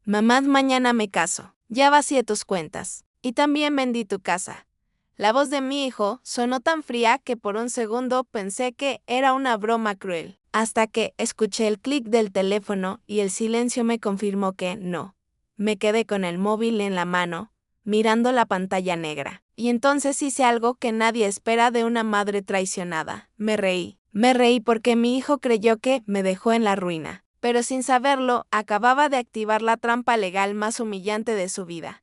Mamá, mañana me caso. Ya vacié tus cuentas. Y también vendí tu casa. La voz de mi hijo sonó tan fría que por un segundo pensé que era una broma cruel, hasta que escuché el clic del teléfono y el silencio me confirmó que no. Me quedé con el móvil en la mano, mirando la pantalla negra. Y entonces hice algo que nadie espera de una madre traicionada. Me reí. Me reí porque mi hijo creyó que me dejó en la ruina. Pero sin saberlo, acababa de activar la trampa legal más humillante de su vida.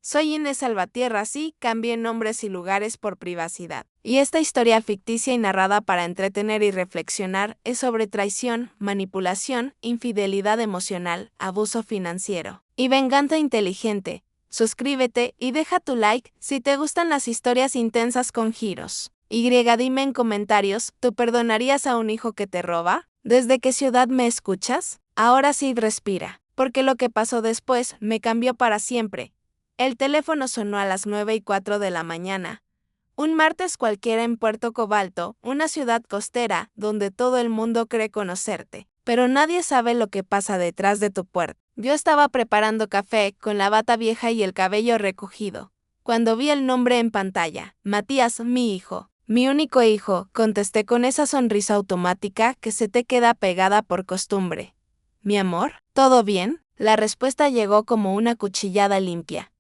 Soy Inés Salvatierra, sí, cambié nombres y lugares por privacidad. Y esta historia ficticia y narrada para entretener y reflexionar es sobre traición, manipulación, infidelidad emocional, abuso financiero y venganza inteligente. Suscríbete y deja tu like si te gustan las historias intensas con giros. Dime en comentarios, ¿tú perdonarías a un hijo que te roba? ¿Desde qué ciudad me escuchas? Ahora sí respira, porque lo que pasó después me cambió para siempre. El teléfono sonó a las 9:04 de la mañana. Un martes cualquiera en Puerto Cobalto, una ciudad costera donde todo el mundo cree conocerte, pero nadie sabe lo que pasa detrás de tu puerta. Yo estaba preparando café con la bata vieja y el cabello recogido, cuando vi el nombre en pantalla. Matías, mi hijo. Mi único hijo, contesté con esa sonrisa automática que se te queda pegada por costumbre. Mi amor, ¿todo bien? La respuesta llegó como una cuchillada limpia.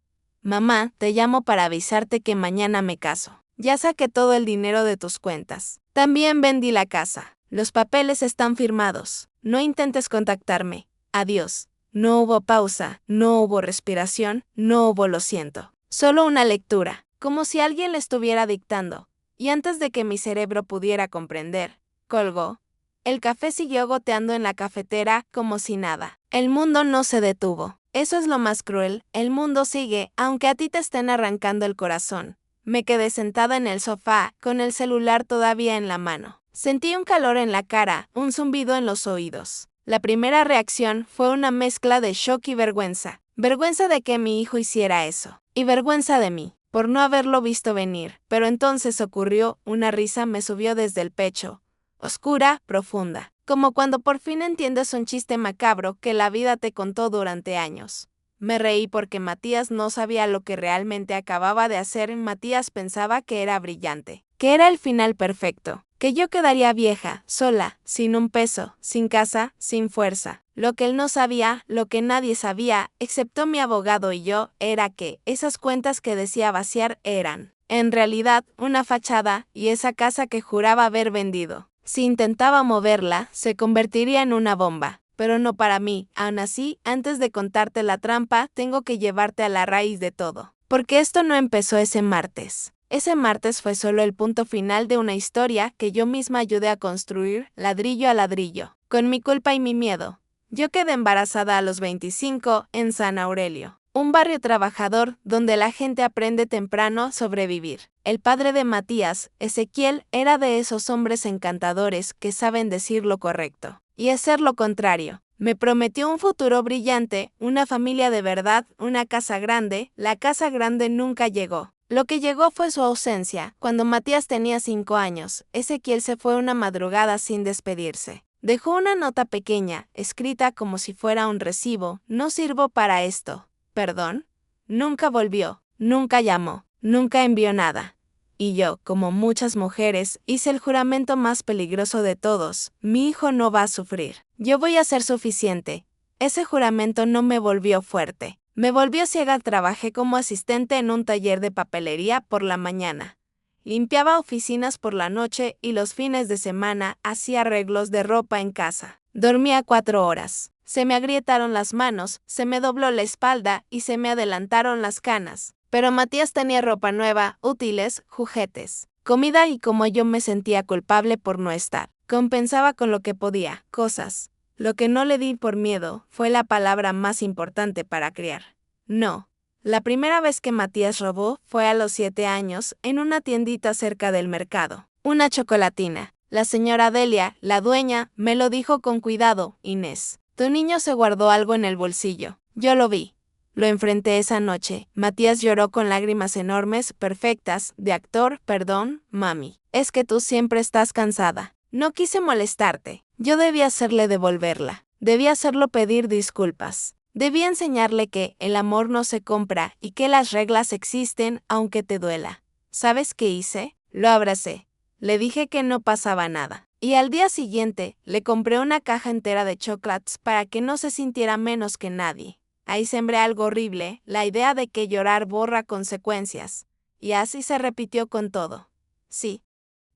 Mamá, te llamo para avisarte que mañana me caso. Ya saqué todo el dinero de tus cuentas. También vendí la casa. Los papeles están firmados. No intentes contactarme. Adiós. No hubo pausa, no hubo respiración, no hubo lo siento. Solo una lectura, como si alguien le estuviera dictando. Y antes de que mi cerebro pudiera comprender, colgó. El café siguió goteando en la cafetera como si nada. El mundo no se detuvo. Eso es lo más cruel, el mundo sigue, aunque a ti te estén arrancando el corazón. Me quedé sentada en el sofá, con el celular todavía en la mano. Sentí un calor en la cara, un zumbido en los oídos. La primera reacción fue una mezcla de shock y vergüenza. Vergüenza de que mi hijo hiciera eso. Y vergüenza de mí, por no haberlo visto venir. Pero entonces ocurrió, una risa me subió desde el pecho. Oscura, profunda. Como cuando por fin entiendes un chiste macabro que la vida te contó durante años. Me reí porque Matías no sabía lo que realmente acababa de hacer. Matías pensaba que era brillante, que era el final perfecto, que yo quedaría vieja, sola, sin un peso, sin casa, sin fuerza. Lo que él no sabía, lo que nadie sabía, excepto mi abogado y yo, era que esas cuentas que decía vaciar eran, en realidad, una fachada, y esa casa que juraba haber vendido. Si intentaba moverla, se convertiría en una bomba, pero no para mí. Aún así, antes de contarte la trampa, tengo que llevarte a la raíz de todo. Porque esto no empezó ese martes. Ese martes fue solo el punto final de una historia que yo misma ayudé a construir, ladrillo a ladrillo, con mi culpa y mi miedo. Yo quedé embarazada a los 25 en San Aurelio, un barrio trabajador donde la gente aprende temprano a sobrevivir. El padre de Matías, Ezequiel, era de esos hombres encantadores que saben decir lo correcto y hacer lo contrario. Me prometió un futuro brillante, una familia de verdad, una casa grande. La casa grande nunca llegó. Lo que llegó fue su ausencia. Cuando Matías tenía 5 años, Ezequiel se fue una madrugada sin despedirse. Dejó una nota pequeña, escrita como si fuera un recibo. No sirvo para esto. ¿Perdón? Nunca volvió, nunca llamó, nunca envió nada. Y yo, como muchas mujeres, hice el juramento más peligroso de todos. Mi hijo no va a sufrir. Yo voy a ser suficiente. Ese juramento no me volvió fuerte. Me volvió ciega. Trabajé como asistente en un taller de papelería por la mañana. Limpiaba oficinas por la noche y los fines de semana hacía arreglos de ropa en casa. Dormía 4 horas. Se me agrietaron las manos, se me dobló la espalda y se me adelantaron las canas. Pero Matías tenía ropa nueva, útiles, juguetes, comida y como yo me sentía culpable por no estar. Compensaba con lo que podía, cosas. Lo que no le di por miedo fue la palabra más importante para criar. No. La primera vez que Matías robó fue a los 7 años en una tiendita cerca del mercado. Una chocolatina. La señora Delia, la dueña, me lo dijo con cuidado, Inés. Tu niño se guardó algo en el bolsillo. Yo lo vi. Lo enfrenté esa noche. Matías lloró con lágrimas enormes, perfectas, de actor. Perdón, mami. Es que tú siempre estás cansada. No quise molestarte. Yo debía hacerle devolverla. Debía hacerlo pedir disculpas. Debí enseñarle que el amor no se compra y que las reglas existen aunque te duela. ¿Sabes qué hice? Lo abracé. Le dije que no pasaba nada. Y al día siguiente, le compré una caja entera de chocolates para que no se sintiera menos que nadie. Ahí sembré algo horrible, la idea de que llorar borra consecuencias. Y así se repitió con todo. Sí.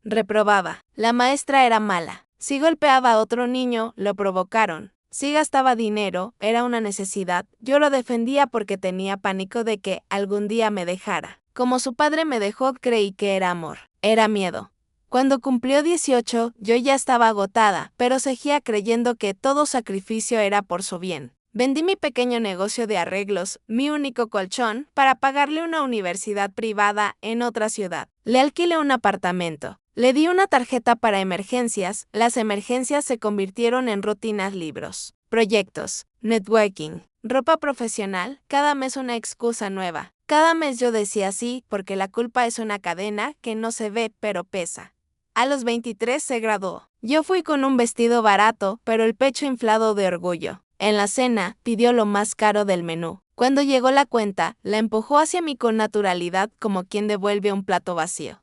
Reprobaba. La maestra era mala. Si golpeaba a otro niño, lo provocaron. Si gastaba dinero, era una necesidad. Yo lo defendía porque tenía pánico de que algún día me dejara. Como su padre me dejó, creí que era amor. Era miedo. Cuando cumplió 18, yo ya estaba agotada, pero seguía creyendo que todo sacrificio era por su bien. Vendí mi pequeño negocio de arreglos, mi único colchón, para pagarle una universidad privada en otra ciudad. Le alquilé un apartamento. Le di una tarjeta para emergencias. Las emergencias se convirtieron en rutinas, libros, proyectos, networking, ropa profesional, cada mes una excusa nueva. Cada mes yo decía sí, porque la culpa es una cadena que no se ve pero pesa. A los 23 se graduó. Yo fui con un vestido barato, pero el pecho inflado de orgullo. En la cena, pidió lo más caro del menú. Cuando llegó la cuenta, la empujó hacia mí con naturalidad como quien devuelve un plato vacío.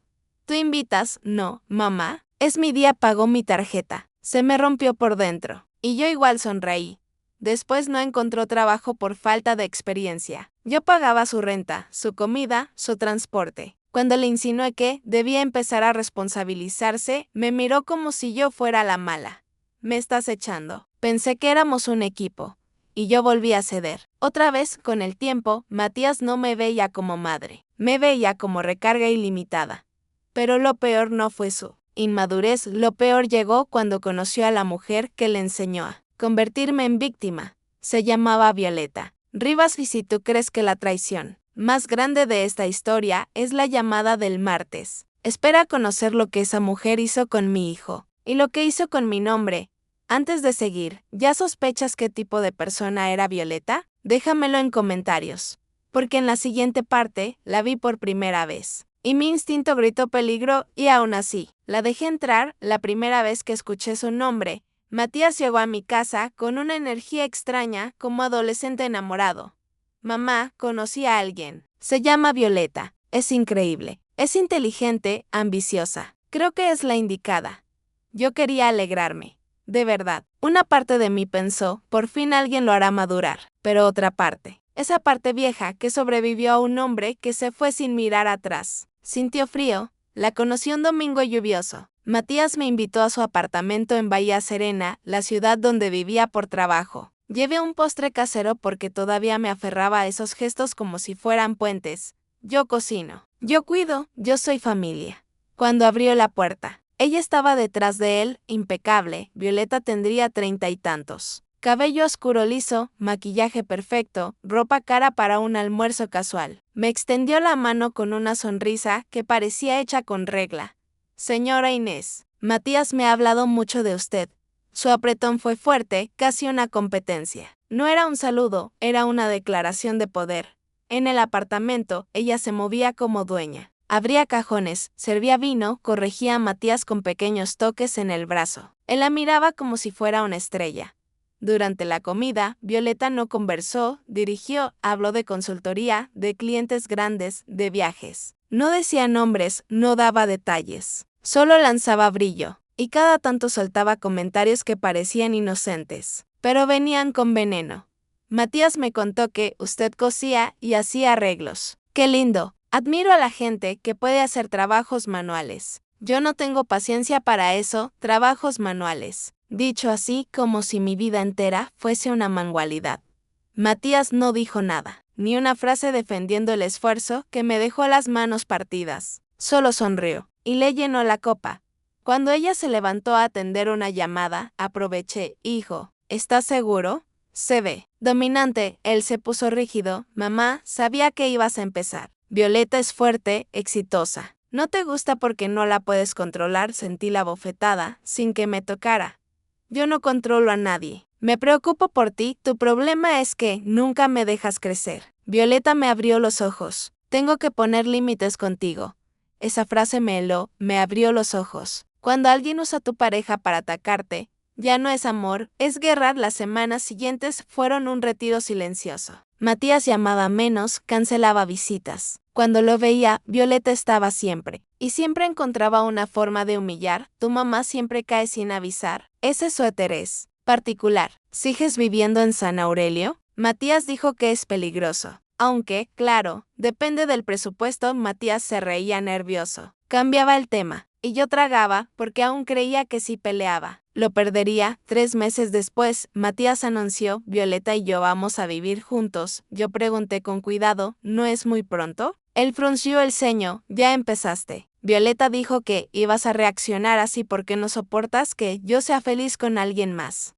¿Tú invitas? No, mamá. Es mi día, pagó mi tarjeta. Se me rompió por dentro. Y yo igual sonreí. Después no encontró trabajo por falta de experiencia. Yo pagaba su renta, su comida, su transporte. Cuando le insinué que debía empezar a responsabilizarse, me miró como si yo fuera la mala. Me estás echando. Pensé que éramos un equipo. Y yo volví a ceder. Otra vez, con el tiempo, Matías no me veía como madre. Me veía como recarga ilimitada. Pero lo peor no fue su inmadurez, lo peor llegó cuando conoció a la mujer que le enseñó a convertirme en víctima. Se llamaba Violeta Rivas. Y si tú crees que la traición más grande de esta historia es la llamada del martes, espera conocer lo que esa mujer hizo con mi hijo y lo que hizo con mi nombre. Antes de seguir, ¿ya sospechas qué tipo de persona era Violeta? Déjamelo en comentarios, porque en la siguiente parte la vi por primera vez. Y mi instinto gritó peligro y aún así, la dejé entrar. La primera vez que escuché su nombre, Matías llegó a mi casa con una energía extraña como adolescente enamorado. Mamá, conocí a alguien. Se llama Violeta. Es increíble. Es inteligente, ambiciosa. Creo que es la indicada. Yo quería alegrarme. De verdad. Una parte de mí pensó, por fin alguien lo hará madurar. Pero otra parte, esa parte vieja que sobrevivió a un hombre que se fue sin mirar atrás. Sintió frío. La conocí un domingo lluvioso. Matías me invitó a su apartamento en Bahía Serena, la ciudad donde vivía por trabajo. Llevé un postre casero porque todavía me aferraba a esos gestos como si fueran puentes. Yo cocino. Yo cuido. Yo soy familia. Cuando abrió la puerta, ella estaba detrás de él, impecable. Violeta tendría 30 y tantos. Cabello oscuro liso, maquillaje perfecto, ropa cara para un almuerzo casual. Me extendió la mano con una sonrisa que parecía hecha con regla. Señora Inés, Matías me ha hablado mucho de usted. Su apretón fue fuerte, casi una competencia. No era un saludo, era una declaración de poder. En el apartamento, ella se movía como dueña. Abría cajones, servía vino, corregía a Matías con pequeños toques en el brazo. Él la miraba como si fuera una estrella. Durante la comida, Violeta no conversó, dirigió, habló de consultoría, de clientes grandes, de viajes. No decía nombres, no daba detalles. Solo lanzaba brillo, y cada tanto soltaba comentarios que parecían inocentes, pero venían con veneno. Matías me contó que usted cosía y hacía arreglos. ¡Qué lindo! Admiro a la gente que puede hacer trabajos manuales. Yo no tengo paciencia para eso, trabajos manuales. Dicho así, como si mi vida entera fuese una manualidad. Matías no dijo nada, ni una frase defendiendo el esfuerzo que me dejó las manos partidas. Solo sonrió, y le llenó la copa. Cuando ella se levantó a atender una llamada, aproveché. Hijo, ¿estás seguro? Se ve. Dominante, él se puso rígido. Mamá, sabía que ibas a empezar. Violeta es fuerte, exitosa. No te gusta porque no la puedes controlar. Sentí la bofetada, sin que me tocara. Yo no controlo a nadie. Me preocupo por ti, tu problema es que nunca me dejas crecer. Violeta me abrió los ojos. Tengo que poner límites contigo. Esa frase me abrió los ojos. Cuando alguien usa a tu pareja para atacarte, Ya no es amor, es guerra. Las semanas siguientes fueron un retiro silencioso. Matías llamaba menos, cancelaba visitas. Cuando lo veía, Violeta estaba siempre. Y siempre encontraba una forma de humillar. Tu mamá siempre cae sin avisar. Ese suéter es particular. ¿Sigues viviendo en San Aurelio? Matías dijo que es peligroso. Aunque, claro, depende del presupuesto. Matías se reía nervioso. Cambiaba el tema. Y yo tragaba, porque aún creía que si peleaba lo perdería. 3 meses después, Matías anunció, Violeta y yo vamos a vivir juntos. Yo pregunté con cuidado, ¿no es muy pronto? Él frunció el ceño, ya empezaste. Violeta dijo que ibas a reaccionar así porque no soportas que yo sea feliz con alguien más.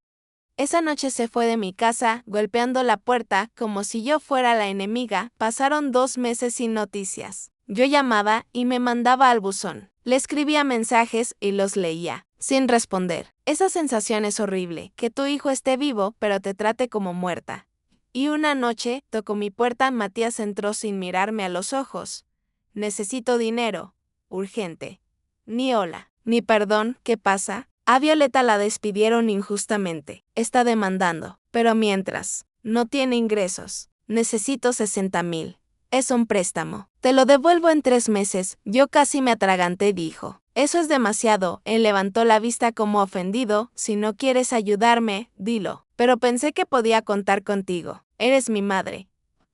Esa noche se fue de mi casa, golpeando la puerta, como si yo fuera la enemiga. Pasaron 2 meses sin noticias. Yo llamaba y me mandaba al buzón. Le escribía mensajes y los leía, sin responder. Esa sensación es horrible, que tu hijo esté vivo pero te trate como muerta. Y una noche, tocó mi puerta. Matías entró sin mirarme a los ojos. Necesito dinero. Urgente. Ni hola, ni perdón, ¿qué pasa? A Violeta la despidieron injustamente. Está demandando. Pero mientras, no tiene ingresos. Necesito 60,000. Es un préstamo. Te lo devuelvo en 3 meses. Yo casi me atraganté, dijo. Eso es demasiado. Él levantó la vista como ofendido. Si no quieres ayudarme, dilo. Pero pensé que podía contar contigo. Eres mi madre.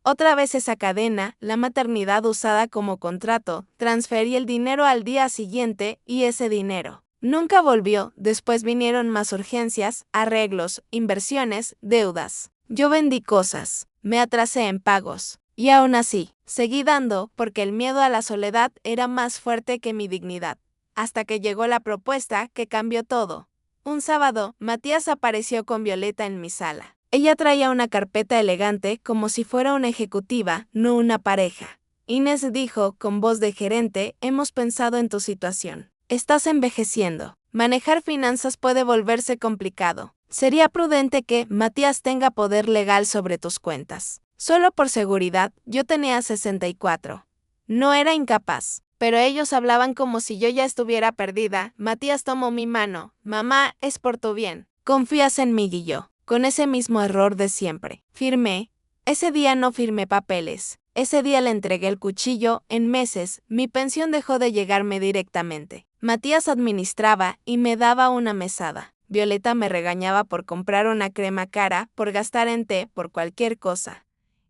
Otra vez esa cadena, la maternidad usada como contrato. Transferí el dinero al día siguiente y ese dinero nunca volvió. Después vinieron más urgencias, arreglos, inversiones, deudas. Yo vendí cosas, me atrasé en pagos. Y aún así, seguí dando porque el miedo a la soledad era más fuerte que mi dignidad. Hasta que llegó la propuesta que cambió todo. Un sábado, Matías apareció con Violeta en mi sala. Ella traía una carpeta elegante como si fuera una ejecutiva, no una pareja. Inés dijo con voz de gerente, hemos pensado en tu situación. Estás envejeciendo. Manejar finanzas puede volverse complicado. Sería prudente que Matías tenga poder legal sobre tus cuentas. Solo por seguridad, yo tenía 64. No era incapaz, pero ellos hablaban como si yo ya estuviera perdida. Matías tomó mi mano. Mamá, es por tu bien. Confías en mí, y yo. Con ese mismo error de siempre. Firmé. Ese día no firmé papeles. Ese día le entregué el cuchillo. En meses, mi pensión dejó de llegarme directamente. Matías administraba y me daba una mesada. Violeta me regañaba por comprar una crema cara, por gastar en té, por cualquier cosa.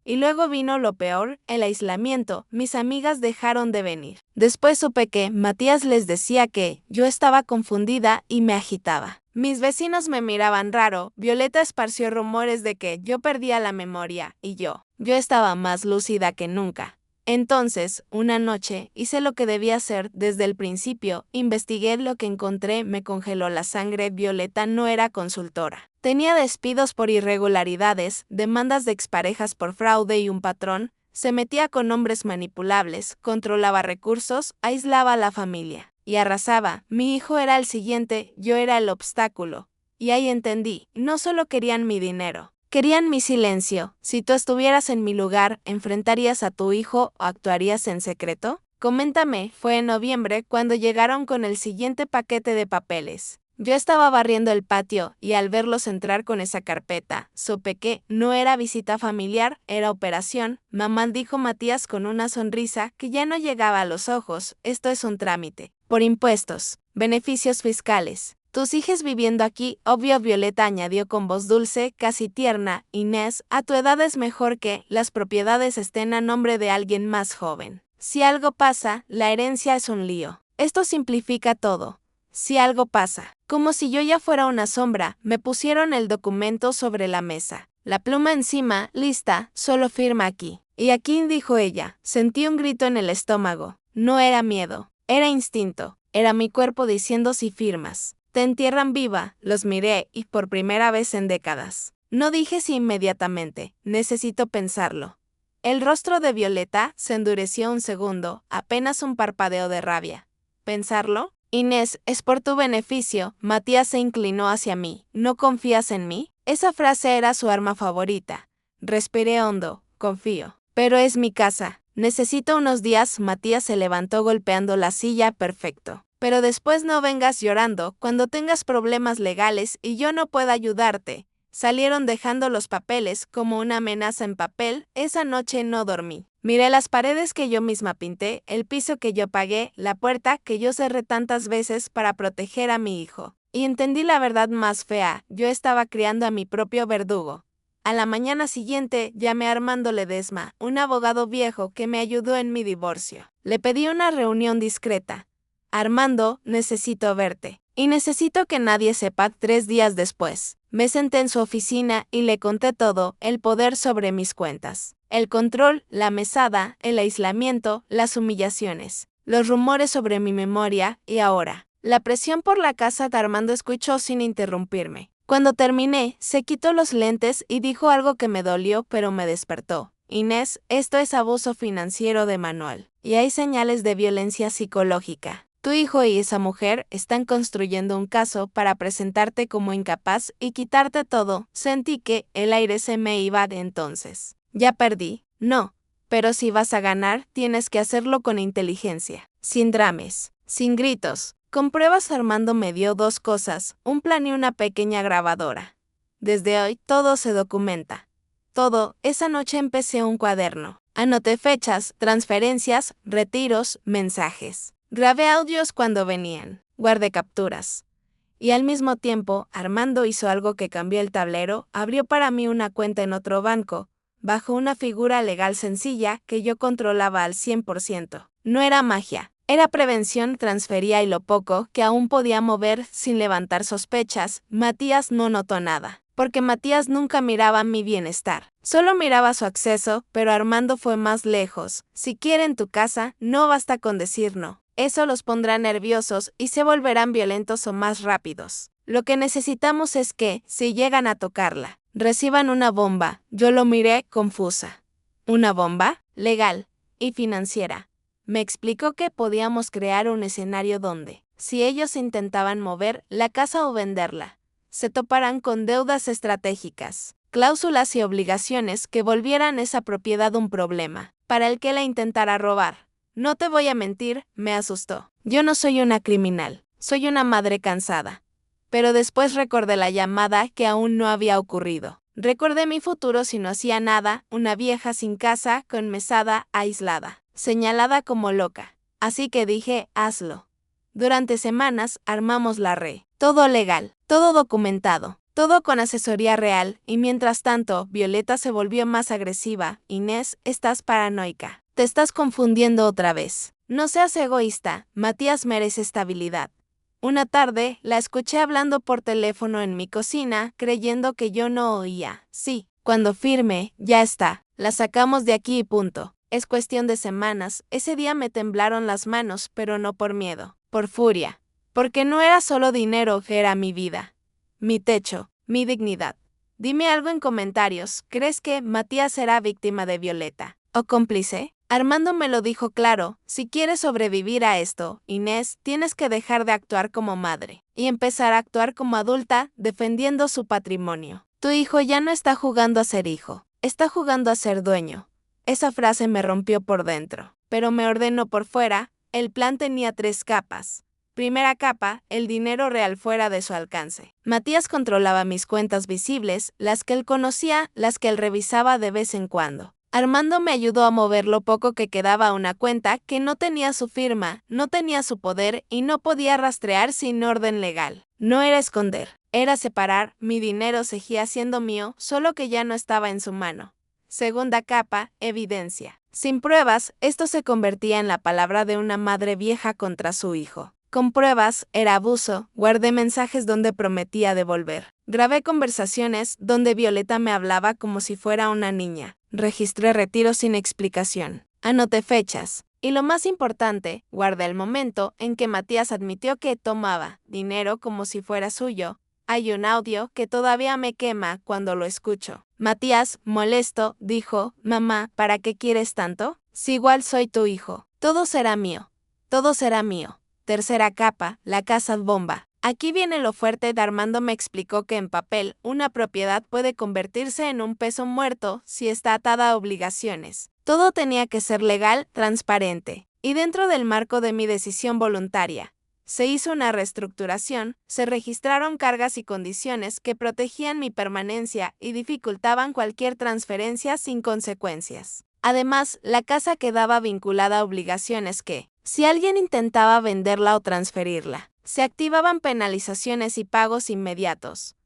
Y luego vino lo peor, el aislamiento. Mis amigas dejaron de venir. Después supe que Matías les decía que yo estaba confundida y me agitaba. Mis vecinos me miraban raro. Violeta esparció rumores de que yo perdía la memoria y yo estaba más lúcida que nunca. Entonces, una noche, hice lo que debía hacer desde el principio, investigué lo que encontré, me congeló la sangre. Violeta no era consultora. Tenía despidos por irregularidades, demandas de exparejas por fraude y un patrón, se metía con hombres manipulables, controlaba recursos, aislaba a la familia. Y arrasaba. Mi hijo era el siguiente, yo era el obstáculo. Y ahí entendí, no solo querían mi dinero. Querían mi silencio. Si tú estuvieras en mi lugar, ¿enfrentarías a tu hijo o actuarías en secreto? Coméntame, fue en noviembre cuando llegaron con el siguiente paquete de papeles. Yo estaba barriendo el patio y al verlos entrar con esa carpeta, supe que no era visita familiar, era operación. Mamá, dijo Matías con una sonrisa que ya no llegaba a los ojos, esto es un trámite. Por impuestos, beneficios fiscales. Tú sigues viviendo aquí, obvio. Violeta añadió con voz dulce, casi tierna. Inés, a tu edad es mejor que las propiedades estén a nombre de alguien más joven. Si algo pasa, la herencia es un lío. Esto simplifica todo. Si algo pasa, como si yo ya fuera una sombra, me pusieron el documento sobre la mesa. La pluma encima, lista, solo firma aquí. Y aquí, dijo ella. Sentí un grito en el estómago. No era miedo, era instinto. Era mi cuerpo diciendo si firmas. Te entierran viva. Los miré y por primera vez en décadas. No dije sí inmediatamente, necesito pensarlo. El rostro de Violeta se endureció un segundo, apenas un parpadeo de rabia. ¿Pensarlo? Inés, es por tu beneficio. Matías se inclinó hacia mí. ¿No confías en mí? Esa frase era su arma favorita. Respiré hondo. Confío. Pero es mi casa. Necesito unos días. Matías se levantó golpeando la silla. Perfecto. Pero después no vengas llorando cuando tengas problemas legales y yo no pueda ayudarte. Salieron dejando los papeles como una amenaza en papel. Esa noche no dormí. Miré las paredes que yo misma pinté, el piso que yo pagué, la puerta que yo cerré tantas veces para proteger a mi hijo. Y entendí la verdad más fea: yo estaba criando a mi propio verdugo. A la mañana siguiente llamé a Armando Ledesma, un abogado viejo que me ayudó en mi divorcio. Le pedí una reunión discreta. Armando, necesito verte. Y necesito que nadie sepa. 3 días después, me senté en su oficina y le conté todo: el poder sobre mis cuentas, el control, la mesada, el aislamiento, las humillaciones, los rumores sobre mi memoria y ahora, la presión por la casa. Armando escuchó sin interrumpirme. Cuando terminé, se quitó los lentes y dijo algo que me dolió pero me despertó. Inés, esto es abuso financiero de manual, y hay señales de violencia psicológica. Tu hijo y esa mujer están construyendo un caso para presentarte como incapaz y quitarte todo. Sentí que el aire se me iba de entonces. ¿Ya perdí? No. Pero si vas a ganar, tienes que hacerlo con inteligencia, sin dramas, sin gritos. Con pruebas. Armando me dio 2 cosas, un plan y una pequeña grabadora. Desde hoy todo se documenta. Todo. Esa noche empecé un cuaderno. Anoté fechas, transferencias, retiros, mensajes. Grabé audios cuando venían. Guardé capturas. Y al mismo tiempo, Armando hizo algo que cambió el tablero: abrió para mí una cuenta en otro banco, bajo una figura legal sencilla que yo controlaba al 100%. No era magia. Era prevención. Transfería y lo poco que aún podía mover sin levantar sospechas. Matías no notó nada, porque Matías nunca miraba mi bienestar. Solo miraba su acceso, pero Armando fue más lejos. Si quieren tu casa, no basta con decir no. Eso los pondrá nerviosos y se volverán violentos o más rápidos. Lo que necesitamos es que, si llegan a tocarla, reciban una bomba. Yo lo miré confusa. ¿Una bomba? Legal y financiera. Me explicó que podíamos crear un escenario donde, si ellos intentaban mover la casa o venderla, se toparán con deudas estratégicas, cláusulas y obligaciones que volvieran esa propiedad un problema para el que la intentara robar. No te voy a mentir, me asustó. Yo no soy una criminal, soy una madre cansada. Pero después recordé la llamada que aún no había ocurrido. Recordé mi futuro si no hacía nada: una vieja sin casa, con mesada, aislada, señalada como loca. Así que dije, hazlo. Durante semanas armamos la red. Todo legal, todo documentado, todo con asesoría real, y mientras tanto, Violeta se volvió más agresiva. Inés, estás paranoica. Te estás confundiendo otra vez. No seas egoísta, Matías merece estabilidad. Una tarde, la escuché hablando por teléfono en mi cocina, creyendo que yo no oía. Sí, cuando firme, ya está. La sacamos de aquí y punto. Es cuestión de semanas. Ese día me temblaron las manos, pero no por miedo, por furia. Porque no era solo dinero, era mi vida, mi techo, mi dignidad. Dime algo en comentarios. ¿Crees que Matías será víctima de Violeta o cómplice? Armando me lo dijo claro: si quieres sobrevivir a esto, Inés, tienes que dejar de actuar como madre y empezar a actuar como adulta, defendiendo su patrimonio. Tu hijo ya no está jugando a ser hijo, está jugando a ser dueño. Esa frase me rompió por dentro, pero me ordenó por fuera. El plan tenía 3 capas. Primera capa, el dinero real fuera de su alcance. Matías controlaba mis cuentas visibles, las que él conocía, las que él revisaba de vez en cuando. Armando me ayudó a mover lo poco que quedaba a una cuenta que no tenía su firma, no tenía su poder y no podía rastrear sin orden legal. No era esconder, era separar. Mi dinero seguía siendo mío, solo que ya no estaba en su mano. Segunda capa, evidencia. Sin pruebas, esto se convertía en la palabra de una madre vieja contra su hijo. Con pruebas, era abuso. Guardé mensajes donde prometía devolver. Grabé conversaciones donde Violeta me hablaba como si fuera una niña. Registré retiros sin explicación. Anoté fechas. Y lo más importante, guardé el momento en que Matías admitió que tomaba dinero como si fuera suyo. Hay un audio que todavía me quema cuando lo escucho. Matías, molesto, dijo: «Mamá, ¿para qué quieres tanto? Si igual soy tu hijo. Todo será mío. Todo será mío». Tercera capa, la casa bomba. Aquí viene lo fuerte. Armando me explicó que en papel, una propiedad puede convertirse en un peso muerto si está atada a obligaciones. Todo tenía que ser legal, transparente, y dentro del marco de mi decisión voluntaria. Se hizo una reestructuración, se registraron cargas y condiciones que protegían mi permanencia y dificultaban cualquier transferencia sin consecuencias. Además, la casa quedaba vinculada a obligaciones que, si alguien intentaba venderla o transferirla, se activaban penalizaciones y pagos inmediatos.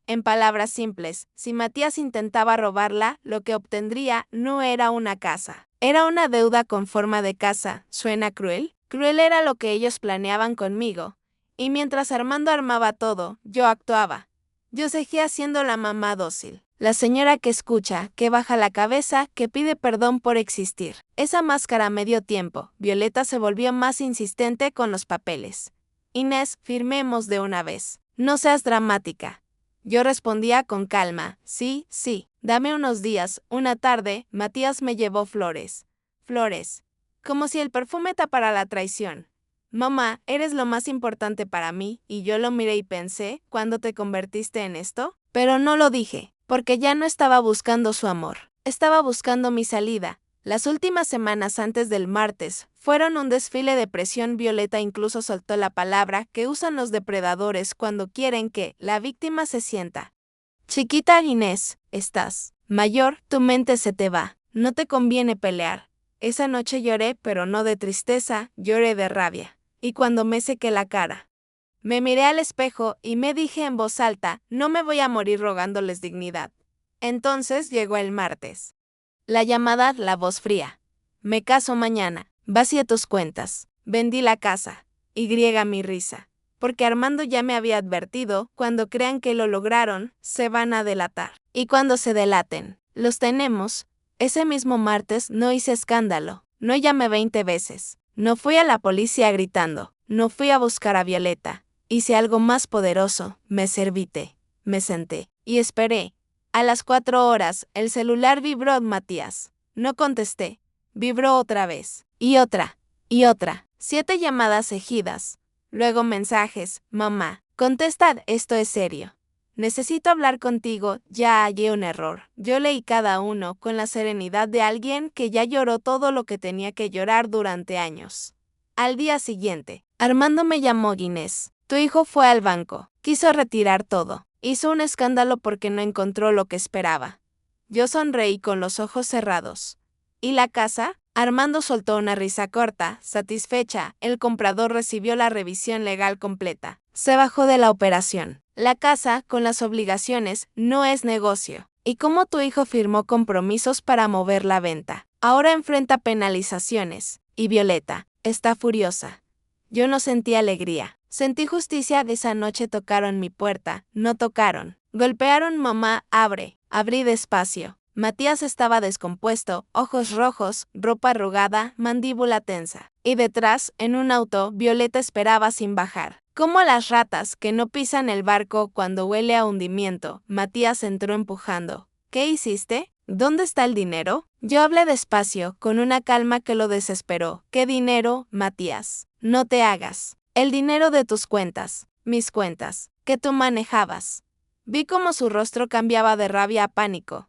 En palabras simples, si Matías intentaba robarla, lo que obtendría no era una casa. Era una deuda con forma de casa. ¿Suena cruel? Cruel era lo que ellos planeaban conmigo. Y mientras Armando armaba todo, yo actuaba. Yo seguía siendo la mamá dócil. La señora que escucha, que baja la cabeza, que pide perdón por existir. Esa máscara me dio tiempo. Violeta se volvió más insistente con los papeles. Inés, firmemos de una vez. No seas dramática. Yo respondía con calma, sí, dame unos días. Una tarde, Matías me llevó flores. Flores. Como si el perfume tapara la traición. Mamá, eres lo más importante para mí, y yo lo miré y pensé, ¿cuándo te convertiste en esto? Pero no lo dije, porque ya no estaba buscando su amor. Estaba buscando mi salida. Las últimas semanas antes del martes fueron un desfile de presión. Violeta incluso soltó la palabra que usan los depredadores cuando quieren que la víctima se sienta. Chiquita Inés, estás mayor, tu mente se te va, no te conviene pelear. Esa noche lloré, pero no de tristeza, lloré de rabia. Y cuando me sequé la cara, me miré al espejo y me dije en voz alta, no me voy a morir rogándoles dignidad. Entonces llegó el martes. La llamada, la voz fría. Me caso mañana. Vacía tus cuentas. Vendí la casa. Y griega mi risa. Porque Armando ya me había advertido, cuando crean que lo lograron, se van a delatar. Y cuando se delaten, los tenemos. Ese mismo martes no hice escándalo. No llamé 20 veces. No fui a la policía gritando. No fui a buscar a Violeta. Hice algo más poderoso. Me servité. Me senté. Y esperé. A las 4 horas, el celular vibró. Matías. No contesté. Vibró otra vez. Y otra. Y otra. 7 llamadas seguidas. Luego mensajes. Mamá, contestad, esto es serio. Necesito hablar contigo, ya hallé un error. Yo leí cada uno con la serenidad de alguien que ya lloró todo lo que tenía que llorar durante años. Al día siguiente, Armando me llamó. Inés, tu hijo fue al banco. Quiso retirar todo. Hizo un escándalo porque no encontró lo que esperaba. Yo sonreí con los ojos cerrados. ¿Y la casa? Armando soltó una risa corta, satisfecha. El comprador recibió la revisión legal completa. Se bajó de la operación. La casa, con las obligaciones, no es negocio. ¿Y cómo tu hijo firmó compromisos para mover la venta? Ahora enfrenta penalizaciones. Y Violeta está furiosa. Yo no sentí alegría. Sentí justicia. De esa noche tocaron mi puerta. No tocaron. Golpearon. Mamá, abre. Abrí despacio. Matías estaba descompuesto, ojos rojos, ropa arrugada, mandíbula tensa. Y detrás, en un auto, Violeta esperaba sin bajar. Como las ratas que no pisan el barco cuando huele a hundimiento, Matías entró empujando. ¿Qué hiciste? ¿Dónde está el dinero? Yo hablé despacio, con una calma que lo desesperó. ¿Qué dinero, Matías? No te hagas. El dinero de tus cuentas, mis cuentas, que tú manejabas. Vi cómo su rostro cambiaba de rabia a pánico.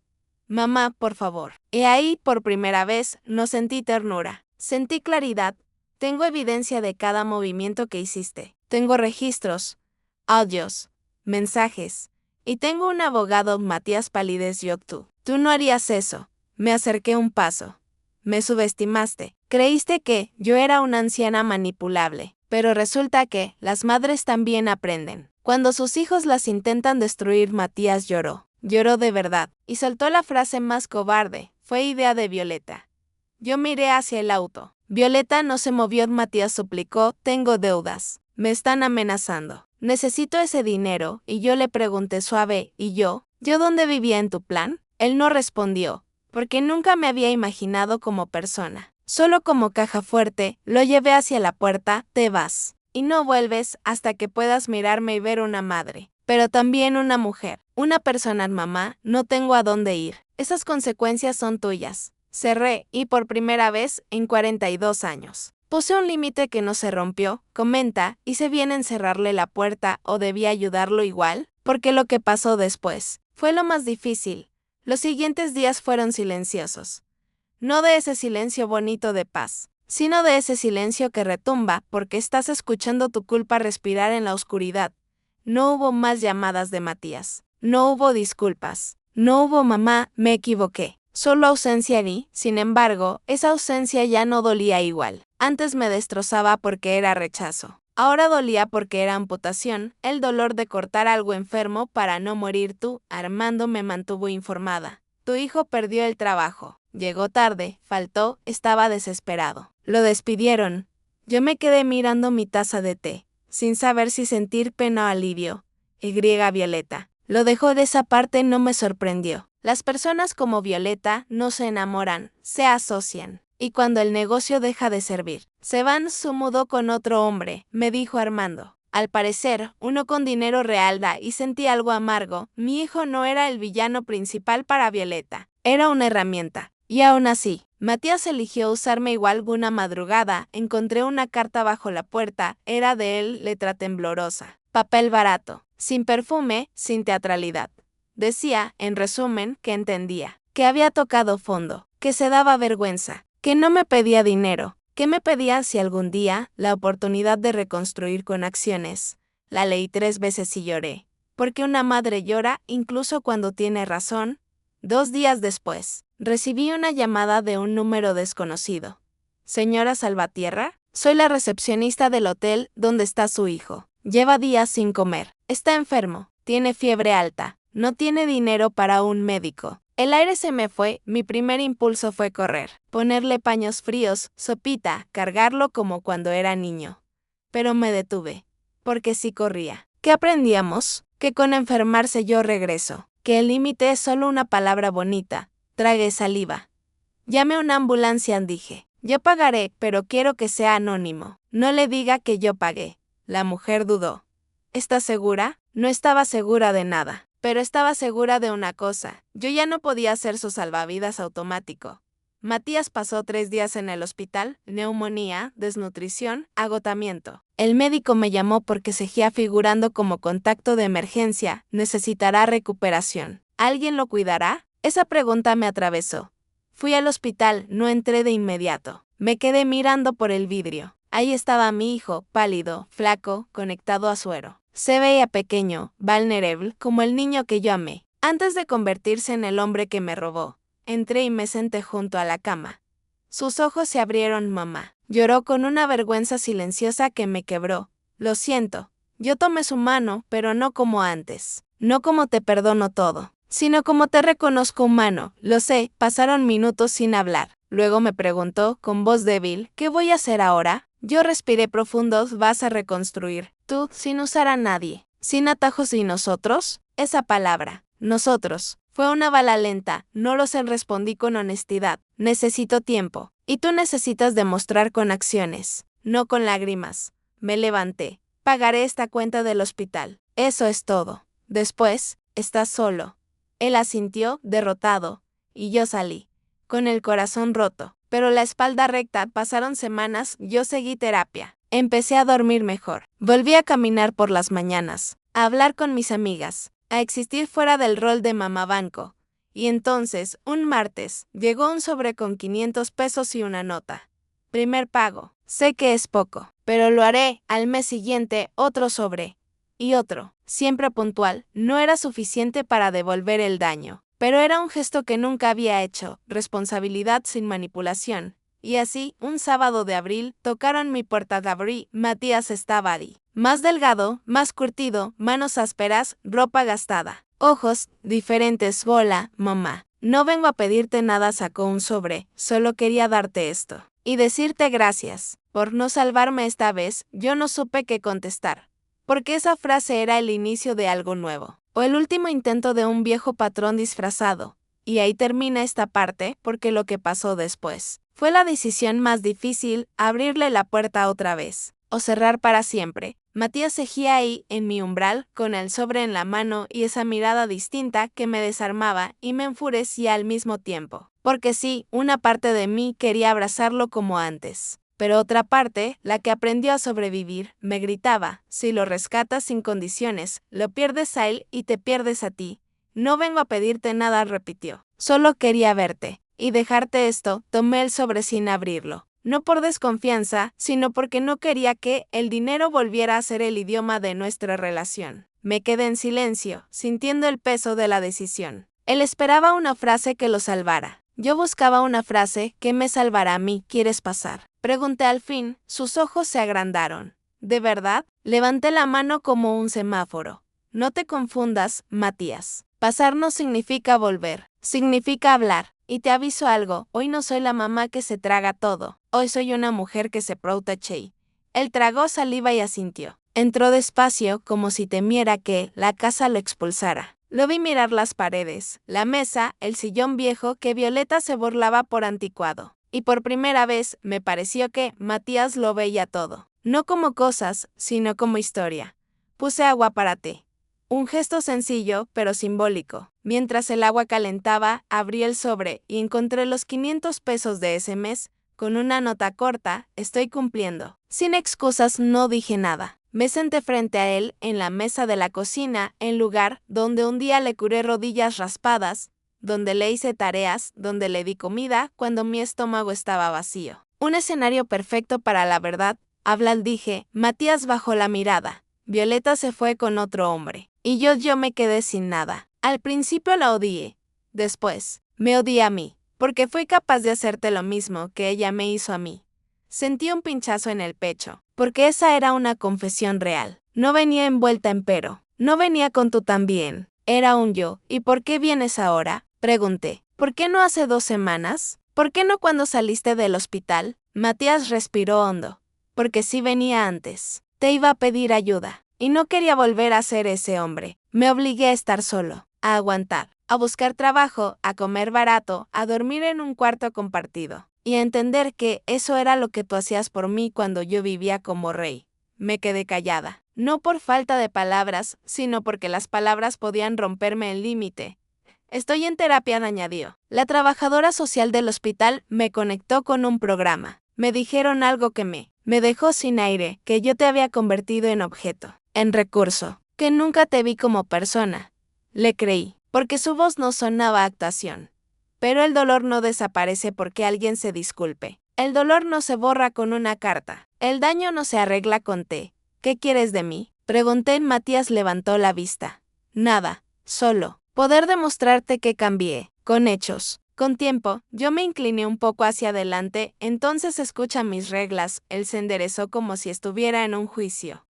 Mamá, por favor. Y ahí, por primera vez, no sentí ternura. Sentí claridad. Tengo evidencia de cada movimiento que hiciste. Tengo registros, audios, mensajes. Y tengo un abogado. Matías palideció. Tú no harías eso. Me acerqué un paso. Me subestimaste. Creíste que yo era una anciana manipulable. Pero resulta que las madres también aprenden. Cuando sus hijos las intentan destruir. Matías lloró. Lloró de verdad, y soltó la frase más cobarde. Fue idea de Violeta. Yo miré hacia el auto. Violeta no se movió. Matías suplicó, tengo deudas. Me están amenazando. Necesito ese dinero, y yo le pregunté suave, ¿y yo? ¿Yo dónde vivía en tu plan? Él no respondió, porque nunca me había imaginado como persona. Solo como caja fuerte, lo llevé hacia la puerta, te vas. Y no vuelves hasta que puedas mirarme y ver una madre. Pero también una mujer, una persona. Mamá, no tengo a dónde ir. Esas consecuencias son tuyas. Cerré, y por primera vez en 42 años. Puse un límite que no se rompió, comenta, hice bien en cerrarle la puerta o debía ayudarlo igual, porque lo que pasó después fue lo más difícil. Los siguientes días fueron silenciosos. No de ese silencio bonito de paz, sino de ese silencio que retumba porque estás escuchando tu culpa respirar en la oscuridad. No hubo más llamadas de Matías. No hubo disculpas. No hubo mamá, me equivoqué. Solo ausencia y, sin embargo, esa ausencia ya no dolía igual. Antes me destrozaba porque era rechazo. Ahora dolía porque era amputación, el dolor de cortar algo enfermo para no morir tú. Armando me mantuvo informada. Tu hijo perdió el trabajo. Llegó tarde, faltó, estaba desesperado. Lo despidieron. Yo me quedé mirando mi taza de té, sin saber si sentir pena o alivio. Violeta. Lo dejó de esa parte no me sorprendió. Las personas como Violeta no se enamoran, se asocian. Y cuando el negocio deja de servir, se van. Se mudó con otro hombre, me dijo Armando. Al parecer, uno con dinero real da y sentí algo amargo. Mi hijo no era el villano principal para Violeta, era una herramienta. Y aún así, Matías eligió usarme igual. Una madrugada, encontré una carta bajo la puerta, era de él, letra temblorosa. Papel barato, sin perfume, sin teatralidad. Decía, en resumen, que entendía, que había tocado fondo, que se daba vergüenza, que no me pedía dinero, que me pedía si algún día la oportunidad de reconstruir con acciones. La leí 3 veces y lloré, porque una madre llora incluso cuando tiene razón. 2 días después, recibí una llamada de un número desconocido. Señora Salvatierra, soy la recepcionista del hotel donde está su hijo. Lleva días sin comer, está enfermo, tiene fiebre alta, no tiene dinero para un médico. El aire se me fue, mi primer impulso fue correr, ponerle paños fríos, sopita, cargarlo como cuando era niño. Pero me detuve, porque sí corría. ¿Qué aprendíamos? Que con enfermarse yo regreso, que el límite es solo una palabra bonita. Tragué saliva. Llame a una ambulancia, dije. Yo pagaré, pero quiero que sea anónimo. No le diga que yo pagué. La mujer dudó. ¿Estás segura? No estaba segura de nada, pero estaba segura de una cosa. Yo ya no podía ser su salvavidas automático. Matías pasó 3 días en el hospital, neumonía, desnutrición, agotamiento. El médico me llamó porque seguía figurando como contacto de emergencia, necesitará recuperación. ¿Alguien lo cuidará? Esa pregunta me atravesó. Fui al hospital, no entré de inmediato. Me quedé mirando por el vidrio. Ahí estaba mi hijo, pálido, flaco, conectado a suero. Se veía pequeño, vulnerable, como el niño que yo amé. Antes de convertirse en el hombre que me robó, entré y me senté junto a la cama. Sus ojos se abrieron, mamá. Lloró con una vergüenza silenciosa que me quebró. Lo siento. Yo tomé su mano, pero no como antes. No como te perdono todo, sino como te reconozco humano. Lo sé, pasaron minutos sin hablar. Luego me preguntó, con voz débil, ¿qué voy a hacer ahora? Yo respiré profundo. Vas a reconstruir. Tú, sin usar a nadie. Sin atajos. ¿Y nosotros? Esa palabra, nosotros, fue una bala lenta. No lo sé, respondí con honestidad. Necesito tiempo. Y tú necesitas demostrar con acciones, no con lágrimas. Me levanté. Pagaré esta cuenta del hospital. Eso es todo. Después, estás solo. Él asintió, derrotado. Y yo salí, con el corazón roto, pero la espalda recta. Pasaron semanas, yo seguí terapia. Empecé a dormir mejor. Volví a caminar por las mañanas, a hablar con mis amigas, a existir fuera del rol de mamá banco. Y entonces, un martes, llegó un sobre con 500 pesos y una nota. Primer pago. Sé que es poco, pero lo haré. Al mes siguiente, otro sobre. Y otro, siempre puntual. No era suficiente para devolver el daño, pero era un gesto que nunca había hecho. Responsabilidad sin manipulación. Y así, un sábado de abril, tocaron mi puerta. Abrí. Matías estaba ahí. Más delgado, más curtido, manos ásperas, ropa gastada. Ojos diferentes. Hola, mamá. No vengo a pedirte nada, sacó un sobre. Solo quería darte esto. Y decirte gracias. Por no salvarme esta vez, yo no supe qué contestar. Porque esa frase era el inicio de algo nuevo. O el último intento de un viejo patrón disfrazado. Y ahí termina esta parte, porque lo que pasó después fue la decisión más difícil, abrirle la puerta otra vez, o cerrar para siempre. Matías seguía ahí, en mi umbral, con el sobre en la mano y esa mirada distinta que me desarmaba y me enfurecía al mismo tiempo. Porque sí, una parte de mí quería abrazarlo como antes. Pero otra parte, la que aprendió a sobrevivir, me gritaba, si lo rescatas sin condiciones, lo pierdes a él y te pierdes a ti. No vengo a pedirte nada, repitió. Solo quería verte. Y dejarte esto. Tomé el sobre sin abrirlo. no por desconfianza, sino porque no quería que el dinero volviera a ser el idioma de nuestra relación. Me quedé en silencio, sintiendo el peso de la decisión. Él esperaba una frase que lo salvara. Yo buscaba una frase que me salvara a mí. ¿Quieres pasar?, pregunté al fin. Sus ojos se agrandaron. ¿De verdad? Levanté la mano como un semáforo. No te confundas, Matías. Pasar no significa volver, significa hablar. Y te aviso algo, hoy no soy la mamá que se traga todo, hoy soy una mujer que se protege. Él tragó saliva y asintió. Entró despacio, como si temiera que la casa lo expulsara. Lo vi mirar las paredes, la mesa, el sillón viejo que Violeta se burlaba por anticuado. Y por primera vez me pareció que Matías lo veía todo. No como cosas, sino como historia. Puse agua para té. Un gesto sencillo, pero simbólico. Mientras el agua calentaba, abrí el sobre y encontré los 500 pesos de ese mes, con una nota corta: estoy cumpliendo. Sin excusas no dije nada. Me senté frente a él en la mesa de la cocina, en lugar donde un día le curé rodillas raspadas, donde le hice tareas, donde le di comida cuando mi estómago estaba vacío. Un escenario perfecto para la verdad. Habla, dije. Matías bajó la mirada. Violeta se fue con otro hombre. Y yo me quedé sin nada. Al principio la odié. Después, me odié a mí, porque fui capaz de hacerte lo mismo que ella me hizo a mí. Sentí un pinchazo en el pecho, porque esa era una confesión real. No venía envuelta en pero. No venía con tú también. Era un yo. ¿Y por qué vienes ahora?, pregunté. ¿Por qué no hace 2 semanas? ¿Por qué no cuando saliste del hospital? Matías respiró hondo. Porque sí venía antes. Te iba a pedir ayuda. Y no quería volver a ser ese hombre. Me obligué a estar solo, a aguantar, a buscar trabajo, a comer barato, a dormir en un cuarto compartido. Y a entender que eso era lo que tú hacías por mí cuando yo vivía como rey. Me quedé callada. No por falta de palabras, sino porque las palabras podían romperme el límite. Estoy en terapia, añadió. La trabajadora social del hospital me conectó con un programa. Me dijeron algo que me dejó sin aire, que yo te había convertido en objeto, en recurso, que nunca te vi como persona. Le creí, porque su voz no sonaba a actuación. Pero el dolor no desaparece porque alguien se disculpe. El dolor no se borra con una carta. El daño no se arregla con té. ¿Qué quieres de mí?, pregunté. Matías levantó la vista. Nada, solo poder demostrarte que cambié, con hechos. Con tiempo, yo me incliné un poco hacia adelante. Entonces escucha mis reglas. Él se enderezó como si estuviera en un juicio.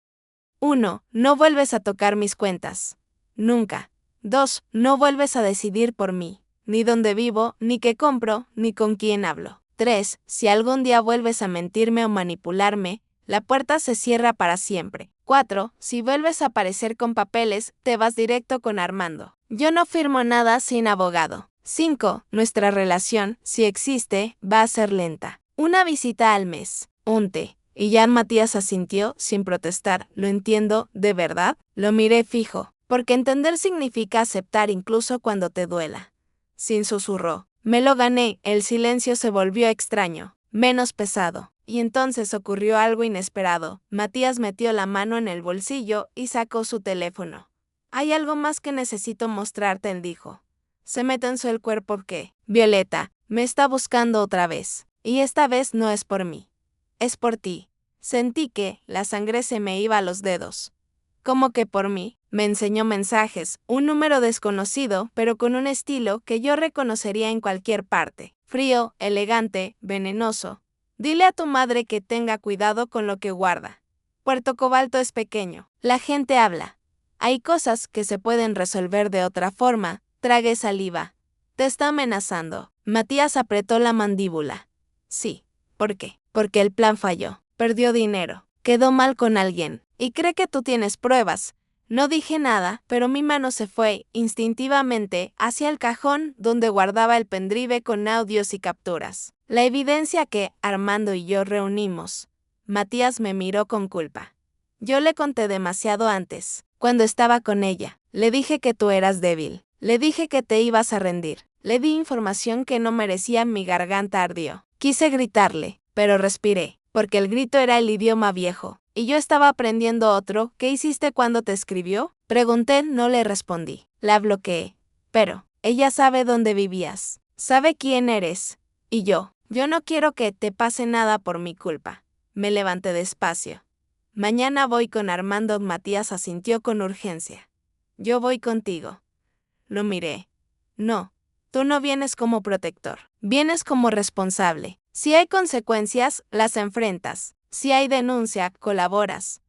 1. No vuelves a tocar mis cuentas. Nunca. 2. No vuelves a decidir por mí. Ni dónde vivo, ni qué compro, ni con quién hablo. 3. Si algún día vuelves a mentirme o manipularme, la puerta se cierra para siempre. 4. Si vuelves a aparecer con papeles, te vas directo con Armando. Yo no firmo nada sin abogado. 5. Nuestra relación, si existe, va a ser lenta. Una visita al mes. Un té. Y ya Matías asintió, sin protestar. Lo entiendo, ¿de verdad? Lo miré fijo. Porque entender significa aceptar incluso cuando te duela. Sin susurró. Me lo gané. El silencio se volvió extraño, menos pesado. Y entonces ocurrió algo inesperado. Matías metió la mano en el bolsillo y sacó su teléfono. Hay algo más que necesito mostrarte, él dijo. Se me tensó el cuerpo porque Violeta me está buscando otra vez. Y esta vez no es por mí. Es por ti. Sentí que la sangre se me iba a los dedos. ¿Cómo que por mí? Me enseñó mensajes, un número desconocido, pero con un estilo que yo reconocería en cualquier parte. Frío, elegante, venenoso. Dile a tu madre que tenga cuidado con lo que guarda. Puerto Cobalto es pequeño. La gente habla. Hay cosas que se pueden resolver de otra forma. Tragué saliva. Te está amenazando. Matías apretó la mandíbula. Sí. ¿Por qué? Porque el plan falló. Perdió dinero. Quedó mal con alguien. Y cree que tú tienes pruebas. No dije nada, pero mi mano se fue, instintivamente, hacia el cajón donde guardaba el pendrive con audios y capturas. La evidencia que Armando y yo reunimos. Matías me miró con culpa. Yo le conté demasiado antes, cuando estaba con ella. Le dije que tú eras débil. Le dije que te ibas a rendir. Le di información que no merecía. Mi garganta ardió. Quise gritarle, pero respiré, porque el grito era el idioma viejo. Y yo estaba aprendiendo otro. ¿Qué hiciste cuando te escribió?, pregunté. No le respondí. La bloqueé. Pero ella sabe dónde vivías. Sabe quién eres. Y yo, Yo no quiero que te pase nada por mi culpa. Me levanté despacio. Mañana voy con Armando. Matías asintió con urgencia. Yo voy contigo. Lo miré. No, tú no vienes como protector. Vienes como responsable. Si hay consecuencias, las enfrentas. Si hay denuncia, colaboras.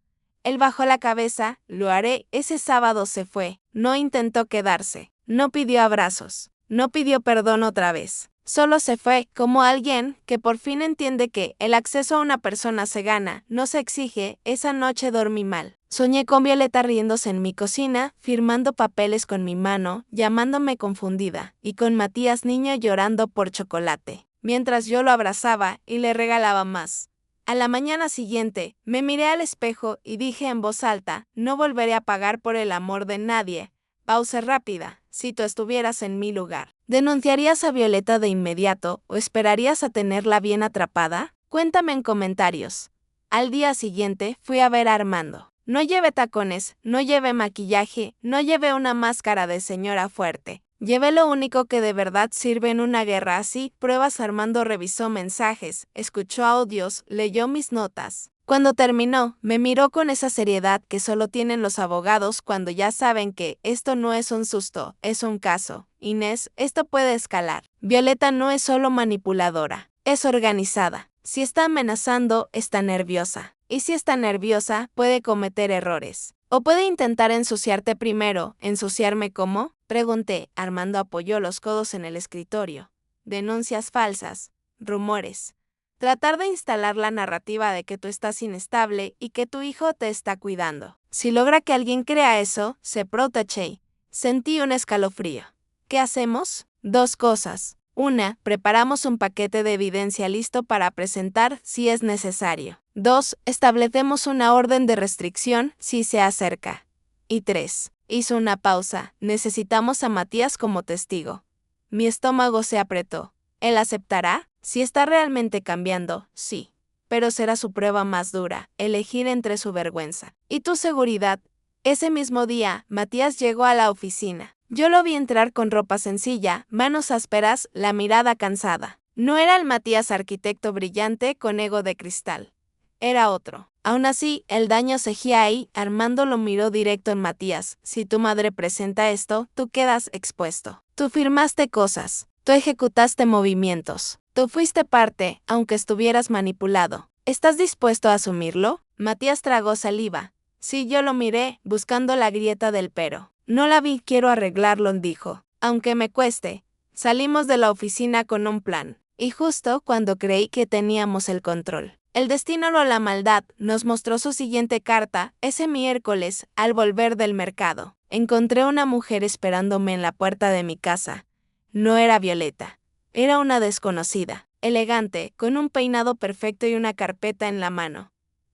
Él bajó la cabeza. Lo haré. Ese sábado se fue. No intentó quedarse. No pidió abrazos. No pidió perdón otra vez. Solo se fue, como alguien que por fin entiende que el acceso a una persona se gana, no se exige. Esa noche dormí mal. Soñé con Violeta riéndose en mi cocina, firmando papeles con mi mano, llamándome confundida, y con Matías niño llorando por chocolate, mientras yo lo abrazaba y le regalaba más. A la mañana siguiente, me miré al espejo y dije en voz alta, no volveré a pagar por el amor de nadie. Pausa rápida. Si tú estuvieras en mi lugar, ¿denunciarías a Violeta de inmediato o esperarías a tenerla bien atrapada? Cuéntame en comentarios. Al día siguiente fui a ver a Armando. No llevé tacones, no llevé maquillaje, no llevé una máscara de señora fuerte. Llevé lo único que de verdad sirve en una guerra así. Pruebas. Armando revisó mensajes, escuchó audios, leyó mis notas. Cuando terminó, me miró con esa seriedad que solo tienen los abogados cuando ya saben que esto no es un susto, es un caso. Inés, esto puede escalar. Violeta no es solo manipuladora, es organizada. Si está amenazando, está nerviosa. Y si está nerviosa, puede cometer errores. O puede intentar ensuciarte primero. ¿Ensuciarme cómo? Pregunté. Armando apoyó los codos en el escritorio. Denuncias falsas, rumores. Tratar de instalar la narrativa de que tú estás inestable y que tu hijo te está cuidando. Si logra que alguien crea eso, se protege. Sentí un escalofrío. ¿Qué hacemos? Dos cosas. Una, preparamos un paquete de evidencia listo para presentar si es necesario. 2, establecemos una orden de restricción si se acerca. Y 3, hizo una pausa. Necesitamos a Matías como testigo. Mi estómago se apretó. ¿Él aceptará? Si está realmente cambiando, sí. Pero será su prueba más dura, elegir entre su vergüenza y tu seguridad. Ese mismo día, Matías llegó a la oficina. Yo lo vi entrar con ropa sencilla, manos ásperas, la mirada cansada. No era el Matías arquitecto brillante con ego de cristal. Era otro. Aún así, el daño seguía ahí. Armando lo miró directo en Matías. Si tu madre presenta esto, tú quedas expuesto. Tú firmaste cosas. Tú ejecutaste movimientos. Tú fuiste parte, aunque estuvieras manipulado. ¿Estás dispuesto a asumirlo? Matías tragó saliva. Sí, yo lo miré, buscando la grieta del pero. No la vi, quiero arreglarlo, dijo. Aunque me cueste. Salimos de la oficina con un plan. Y justo cuando creí que teníamos el control. El destino o la maldad nos mostró su siguiente carta. Ese miércoles, al volver del mercado, encontré una mujer esperándome en la puerta de mi casa. No era Violeta. Era una desconocida, elegante, con un peinado perfecto y una carpeta en la mano.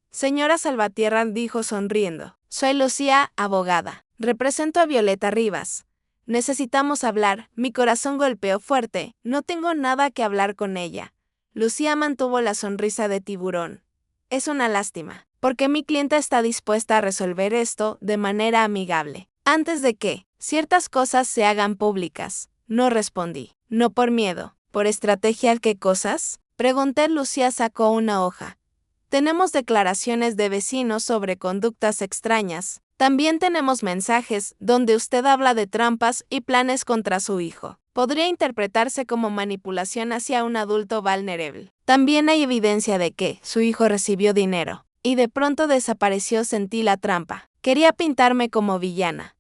Señora Salvatierra, dijo sonriendo. Soy Lucía, abogada. Represento a Violeta Rivas. Necesitamos hablar. Mi corazón golpeó fuerte. No tengo nada que hablar con ella. Lucía mantuvo la sonrisa de tiburón. Es una lástima, porque mi clienta está dispuesta a resolver esto de manera amigable, antes de que ciertas cosas se hagan públicas. No respondí. No por miedo. ¿Por estrategia qué cosas? Pregunté. Lucía sacó una hoja. Tenemos declaraciones de vecinos sobre conductas extrañas. También tenemos mensajes donde usted habla de trampas y planes contra su hijo. Podría interpretarse como manipulación hacia un adulto vulnerable. También hay evidencia de que su hijo recibió dinero y de pronto desapareció. Sentí la trampa. Quería pintarme como villana.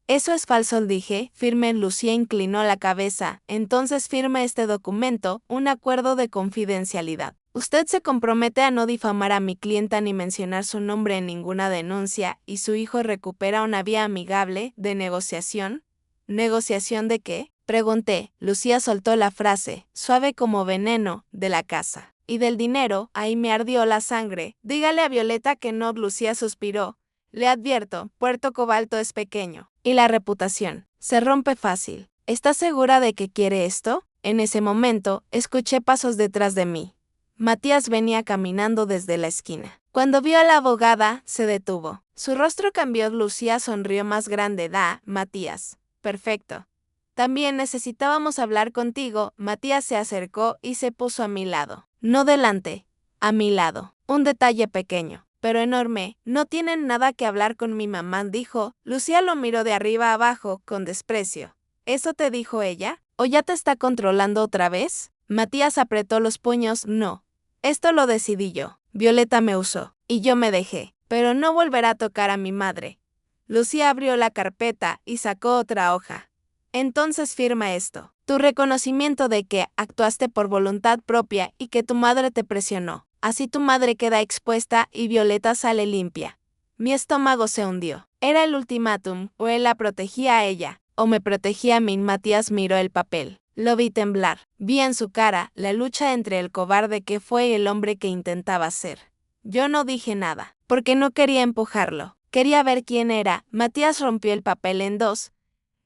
Eso es falso, dije. Firme. Lucía inclinó la cabeza. Entonces firme este documento, un acuerdo de confidencialidad. Usted se compromete a no difamar a mi clienta ni mencionar su nombre en ninguna denuncia, y su hijo recupera una vía amigable de negociación. ¿Negociación de qué? Pregunté. Lucía soltó la frase, suave como veneno, de la casa. Y del dinero. Ahí me ardió la sangre. Dígale a Violeta que no. Lucía suspiró. Le advierto, Puerto Cobalto es pequeño. Y la reputación se rompe fácil. ¿Estás segura de que quiere esto? En ese momento, escuché pasos detrás de mí. Matías venía caminando desde la esquina. Cuando vio a la abogada, se detuvo. Su rostro cambió. Lucía sonrió más grande. Matías. Perfecto. También necesitábamos hablar contigo. Matías se acercó y se puso a mi lado. No delante, a mi lado. Un detalle pequeño, pero enorme. No tienen nada que hablar con mi mamá, dijo. Lucía lo miró de arriba abajo, con desprecio. ¿Eso te dijo ella? ¿O ya te está controlando otra vez? Matías apretó los puños. No. Esto lo decidí yo. Violeta me usó, y yo me dejé. Pero no volverá a tocar a mi madre. Lucía abrió la carpeta y sacó otra hoja. Entonces firma esto. Tu reconocimiento de que actuaste por voluntad propia y que tu madre te presionó. Así tu madre queda expuesta y Violeta sale limpia. Mi estómago se hundió. Era el ultimátum, o él la protegía a ella, o me protegía a mí. Matías miró el papel. Lo vi temblar. Vi en su cara la lucha entre el cobarde que fue y el hombre que intentaba ser. Yo no dije nada, porque no quería empujarlo. Quería ver quién era. Matías rompió el papel en dos.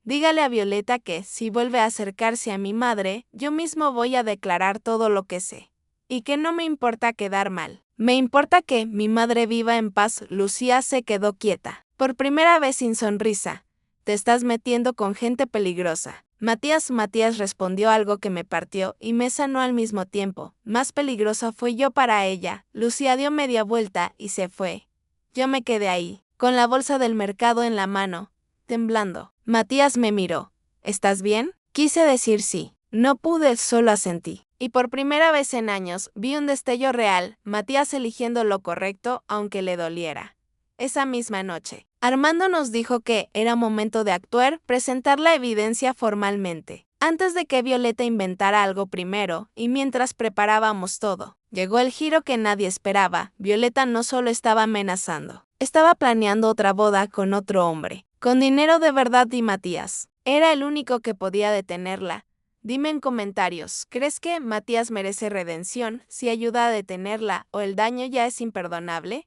Dígale a Violeta que, si vuelve a acercarse a mi madre, yo mismo voy a declarar todo lo que sé. Y que no me importa quedar mal. Me importa que mi madre viva en paz. Lucía se quedó quieta. Por primera vez sin sonrisa. Te estás metiendo con gente peligrosa. Matías respondió algo que me partió y me sanó al mismo tiempo. Más peligrosa fui yo para ella. Lucía dio media vuelta y se fue. Yo me quedé ahí, con la bolsa del mercado en la mano, temblando. Matías me miró. ¿Estás bien? Quise decir sí. No pude, solo asentí. Y por primera vez en años vi un destello real, Matías eligiendo lo correcto aunque le doliera. Esa misma noche, Armando nos dijo que era momento de actuar, presentar la evidencia formalmente. Antes de que Violeta inventara algo primero, y mientras preparábamos todo, llegó el giro que nadie esperaba. Violeta no solo estaba amenazando, estaba planeando otra boda con otro hombre. Con dinero de verdad, y Matías era el único que podía detenerla. Dime en comentarios, ¿crees que Matías merece redención si ayuda a detenerla o el daño ya es imperdonable?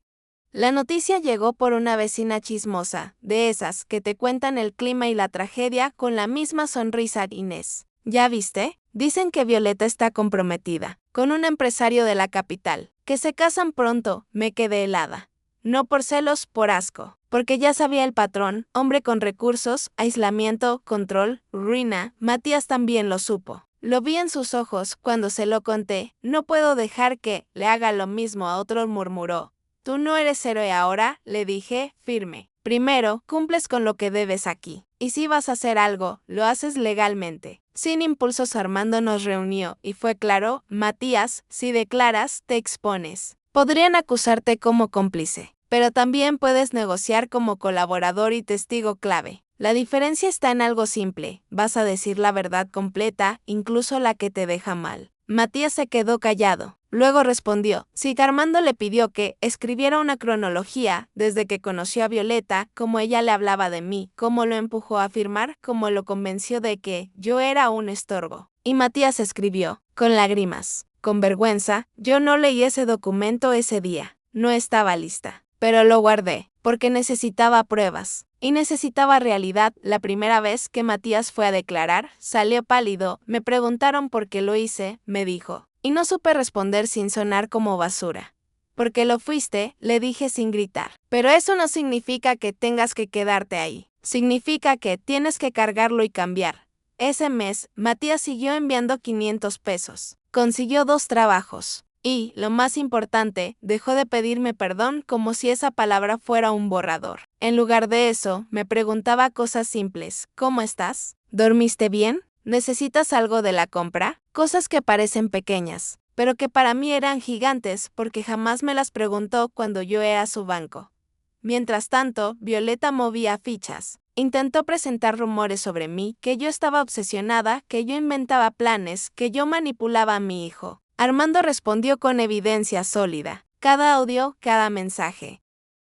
La noticia llegó por una vecina chismosa, de esas que te cuentan el clima y la tragedia con la misma sonrisa. Inés, ¿ya viste? Dicen que Violeta está comprometida con un empresario de la capital, que se casan pronto. Me quedé helada. No por celos, por asco, porque ya sabía el patrón, hombre con recursos, aislamiento, control, ruina. Matías también lo supo. Lo vi en sus ojos cuando se lo conté. No puedo dejar que le haga lo mismo a otro, murmuró. Tú no eres héroe ahora, le dije, firme. Primero, cumples con lo que debes aquí. Y si vas a hacer algo, lo haces legalmente. Sin impulsos, Armando nos reunió y fue claro, Matías, si declaras, te expones. Podrían acusarte como cómplice, pero también puedes negociar como colaborador y testigo clave. La diferencia está en algo simple, vas a decir la verdad completa, incluso la que te deja mal. Matías se quedó callado. Luego respondió, si Armando le pidió que escribiera una cronología, desde que conoció a Violeta, cómo ella le hablaba de mí, cómo lo empujó a firmar, cómo lo convenció de que yo era un estorbo. Y Matías escribió, con lágrimas, con vergüenza, yo no leí ese documento ese día, no estaba lista, pero lo guardé, porque necesitaba pruebas. Y necesitaba realidad. La primera vez que Matías fue a declarar, salió pálido. Me preguntaron por qué lo hice, me dijo. Y no supe responder sin sonar como basura. Porque lo fuiste, le dije sin gritar. Pero eso no significa que tengas que quedarte ahí. Significa que tienes que cargarlo y cambiar. Ese mes, Matías siguió enviando 500 pesos. Consiguió 2 trabajos. Y, lo más importante, dejó de pedirme perdón como si esa palabra fuera un borrador. En lugar de eso, me preguntaba cosas simples. ¿Cómo estás? ¿Dormiste bien? ¿Necesitas algo de la compra? Cosas que parecen pequeñas, pero que para mí eran gigantes porque jamás me las preguntó cuando yo era su banco. Mientras tanto, Violeta movía fichas. Intentó presentar rumores sobre mí, que yo estaba obsesionada, que yo inventaba planes, que yo manipulaba a mi hijo. Armando respondió con evidencia sólida. Cada audio, cada mensaje,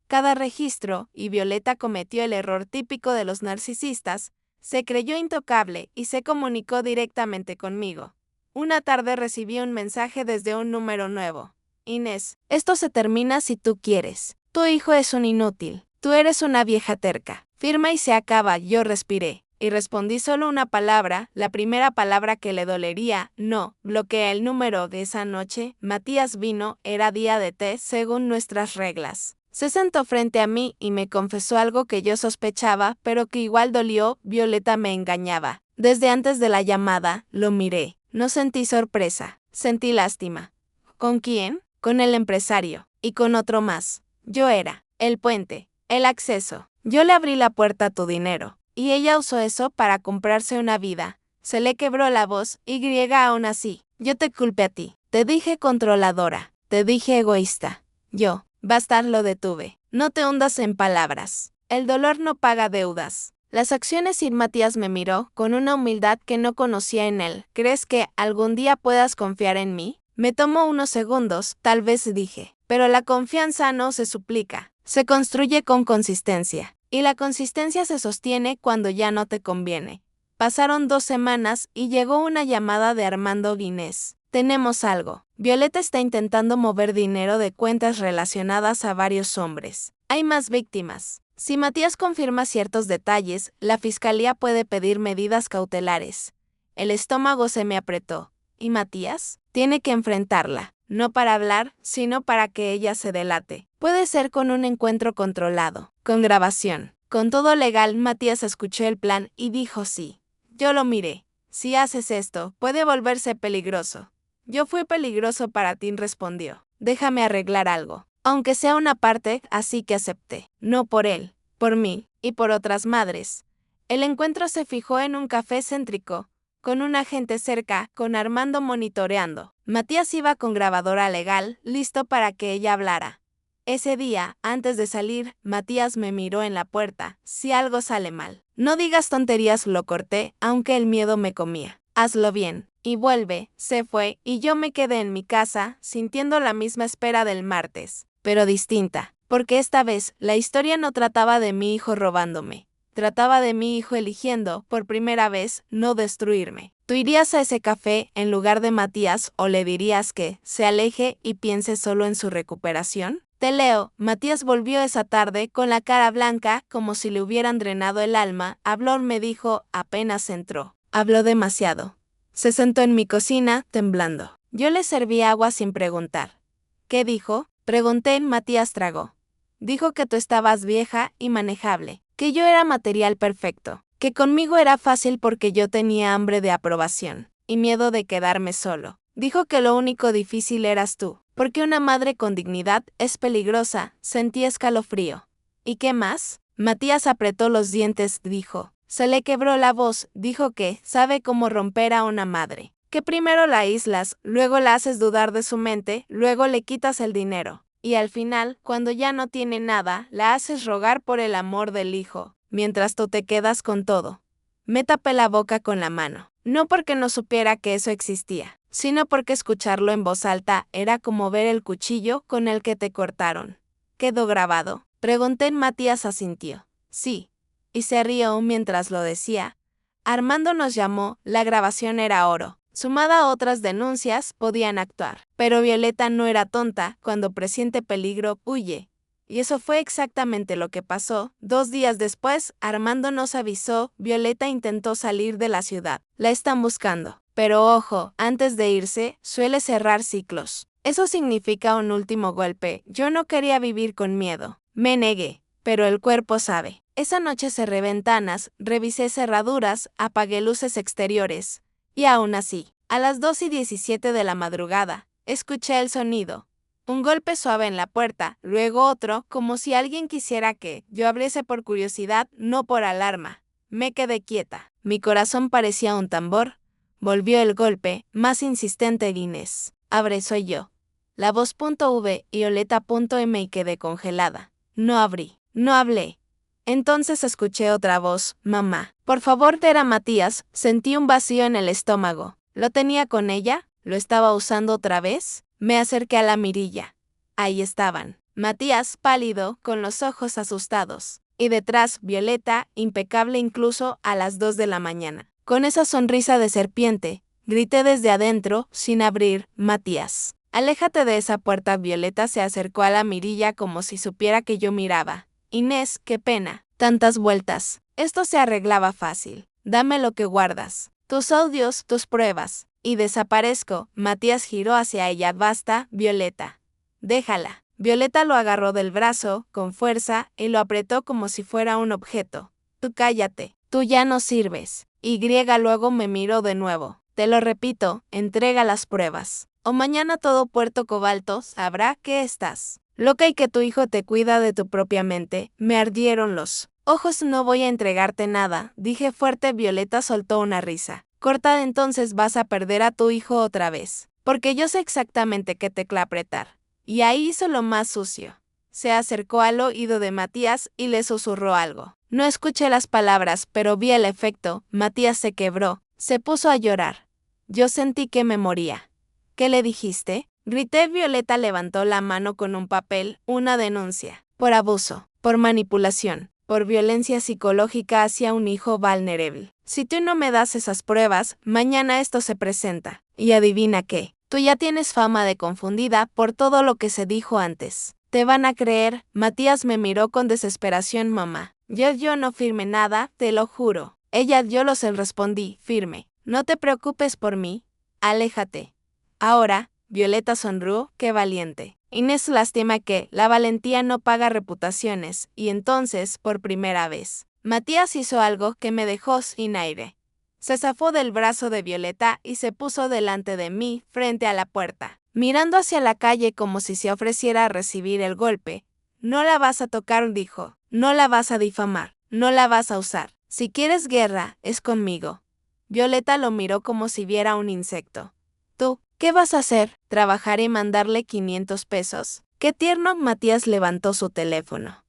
cada registro, y Violeta cometió el error típico de los narcisistas. Se creyó intocable y se comunicó directamente conmigo. Una tarde recibí un mensaje desde un número nuevo. Inés, esto se termina si tú quieres. Tu hijo es un inútil. Tú eres una vieja terca. Firma y se acaba. Yo respiré. Y respondí solo una palabra, la primera palabra que le dolería, no. Bloqueé el número de esa noche. Matías vino, era día de té según nuestras reglas. Se sentó frente a mí y me confesó algo que yo sospechaba, pero que igual dolió. Violeta me engañaba. Desde antes de la llamada, lo miré. No sentí sorpresa, sentí lástima. ¿Con quién? Con el empresario. Y con otro más. Yo era el puente, el acceso. Yo le abrí la puerta a tu dinero. Y ella usó eso para comprarse una vida. Se le quebró la voz, y griega aún así. Yo te culpé a ti. Te dije controladora. Te dije egoísta. Yo, bastar, lo detuve. No te hundas en palabras. El dolor no paga deudas. Las acciones y Matías me miró con una humildad que no conocía en él. ¿Crees que algún día puedas confiar en mí? Me tomó unos segundos, tal vez dije. Pero la confianza no se suplica. Se construye con consistencia. Y la consistencia se sostiene cuando ya no te conviene. Pasaron 2 semanas y llegó una llamada de Armando Guinés. Tenemos algo. Violeta está intentando mover dinero de cuentas relacionadas a varios hombres. Hay más víctimas. Si Matías confirma ciertos detalles, la fiscalía puede pedir medidas cautelares. El estómago se me apretó. ¿Y Matías? Tiene que enfrentarla. No para hablar, sino para que ella se delate. Puede ser con un encuentro controlado, con grabación. Con todo legal, Matías escuchó el plan y dijo sí. Yo lo miré. Si haces esto, puede volverse peligroso. Yo fui peligroso para ti, respondió. Déjame arreglar algo. Aunque sea una parte, así que acepté. No por él, por mí, y por otras madres. El encuentro se fijó en un café céntrico, con un agente cerca, con Armando monitoreando. Matías iba con grabadora legal, listo para que ella hablara. Ese día, antes de salir, Matías me miró en la puerta. Si algo sale mal. No digas tonterías, lo corté, aunque el miedo me comía. Hazlo bien. Y vuelve. Se fue, y yo me quedé en mi casa, sintiendo la misma espera del martes, pero distinta, porque esta vez la historia no trataba de mi hijo robándome. Trataba de mi hijo eligiendo, por primera vez, no destruirme. ¿Tú irías a ese café en lugar de Matías o le dirías que se aleje y piense solo en su recuperación? Te leo. Matías volvió esa tarde con la cara blanca, como si le hubieran drenado el alma. Habló, me dijo, apenas entró. Habló demasiado. Se sentó en mi cocina, temblando. Yo le serví agua sin preguntar. ¿Qué dijo? Pregunté. Matías tragó. Dijo que tú estabas vieja y manejable, que yo era material perfecto, que conmigo era fácil porque yo tenía hambre de aprobación y miedo de quedarme solo. Dijo que lo único difícil eras tú, porque una madre con dignidad es peligrosa. Sentí escalofrío. ¿Y qué más? Matías apretó los dientes, dijo. Se le quebró la voz, dijo que sabe cómo romper a una madre. Que primero la aíslas, luego la haces dudar de su mente, luego le quitas el dinero. Y al final, cuando ya no tiene nada, la haces rogar por el amor del hijo, mientras tú te quedas con todo. Me tapé la boca con la mano. No porque no supiera que eso existía, sino porque escucharlo en voz alta era como ver el cuchillo con el que te cortaron. ¿Quedó grabado? Pregunté. Matías asintió. Sí. Y se rió mientras lo decía. Armando nos llamó, la grabación era oro. Sumada a otras denuncias, podían actuar. Pero Violeta no era tonta, cuando presiente peligro, huye. Y eso fue exactamente lo que pasó. 2 días después, Armando nos avisó, Violeta intentó salir de la ciudad. La están buscando. Pero ojo, antes de irse, suele cerrar ciclos. Eso significa un último golpe. Yo no quería vivir con miedo. Me negué, pero el cuerpo sabe. Esa noche cerré ventanas, revisé cerraduras, apagué luces exteriores. Y aún así, a las 2:17 de la madrugada, escuché el sonido. Un golpe suave en la puerta, luego otro, como si alguien quisiera que yo abriese por curiosidad, no por alarma. Me quedé quieta. Mi corazón parecía un tambor. Volvió el golpe, más insistente. Inés. Abre, soy yo. La voz.v y Oleta.m y quedé congelada. No abrí. No hablé. Entonces escuché otra voz, mamá. Por favor, era Matías. Sentí un vacío en el estómago. ¿Lo tenía con ella? ¿Lo estaba usando otra vez? Me acerqué a la mirilla. Ahí estaban. Matías, pálido, con los ojos asustados. Y detrás, Violeta, impecable incluso a las 2 de la mañana. Con esa sonrisa de serpiente, grité desde adentro, sin abrir, Matías. Aléjate de esa puerta. Violeta se acercó a la mirilla como si supiera que yo miraba. Inés, qué pena. Tantas vueltas. Esto se arreglaba fácil. Dame lo que guardas. Tus audios, tus pruebas. Y desaparezco. Matías giró hacia ella. Basta, Violeta. Déjala. Violeta lo agarró del brazo, con fuerza, y lo apretó como si fuera un objeto. Tú cállate. Tú ya no sirves. Y luego me miró de nuevo. Te lo repito, entrega las pruebas. O mañana todo Puerto Cobalto sabrá que estás loca y que tu hijo te cuida de tu propia mente. Me ardieron los ojos. No voy a entregarte nada, dije fuerte. Violeta soltó una risa. Corta, entonces vas a perder a tu hijo otra vez. Porque yo sé exactamente qué tecla apretar. Y ahí hizo lo más sucio. Se acercó al oído de Matías y le susurró algo. No escuché las palabras, pero vi el efecto. Matías se quebró, se puso a llorar. Yo sentí que me moría. ¿Qué le dijiste? Grité. Violeta levantó la mano con un papel, una denuncia. Por abuso, por manipulación, por violencia psicológica hacia un hijo vulnerable. Si tú no me das esas pruebas, mañana esto se presenta. Y adivina qué, tú ya tienes fama de confundida por todo lo que se dijo antes. ¿Te van a creer? Matías me miró con desesperación. Mamá, yo no firmé nada, te lo juro. Yo lo sé, respondí, firme. No te preocupes por mí. Aléjate. Ahora, Violeta sonrió, qué valiente. Inés, lástima que la valentía no paga reputaciones, y entonces, por primera vez, Matías hizo algo que me dejó sin aire. Se zafó del brazo de Violeta y se puso delante de mí, frente a la puerta, mirando hacia la calle como si se ofreciera a recibir el golpe. No la vas a tocar, dijo. No la vas a difamar. No la vas a usar. Si quieres guerra, es conmigo. Violeta lo miró como si viera un insecto. ¿Tú qué vas a hacer? ¿Trabajar y mandarle 500 pesos? ¡Qué tierno! Matías levantó su teléfono.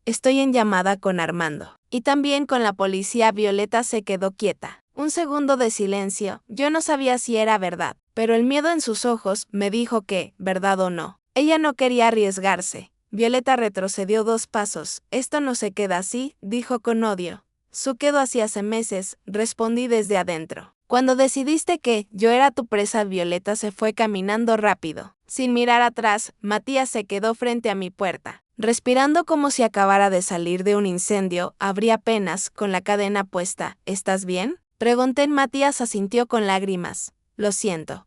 Estoy en llamada con Armando. Y también con la policía. Violeta se quedó quieta. Un segundo de silencio. Yo no sabía si era verdad, pero el miedo en sus ojos me dijo que, verdad o no, ella no quería arriesgarse. Violeta retrocedió 2 pasos. Esto no se queda así, dijo con odio. Su quedó así hace meses, respondí desde adentro. Cuando decidiste que yo era tu presa. Violeta se fue caminando rápido. Sin mirar atrás, Matías se quedó frente a mi puerta, respirando como si acabara de salir de un incendio. Abrí apenas, con la cadena puesta. ¿Estás bien? Pregunté. Matías asintió con lágrimas. Lo siento,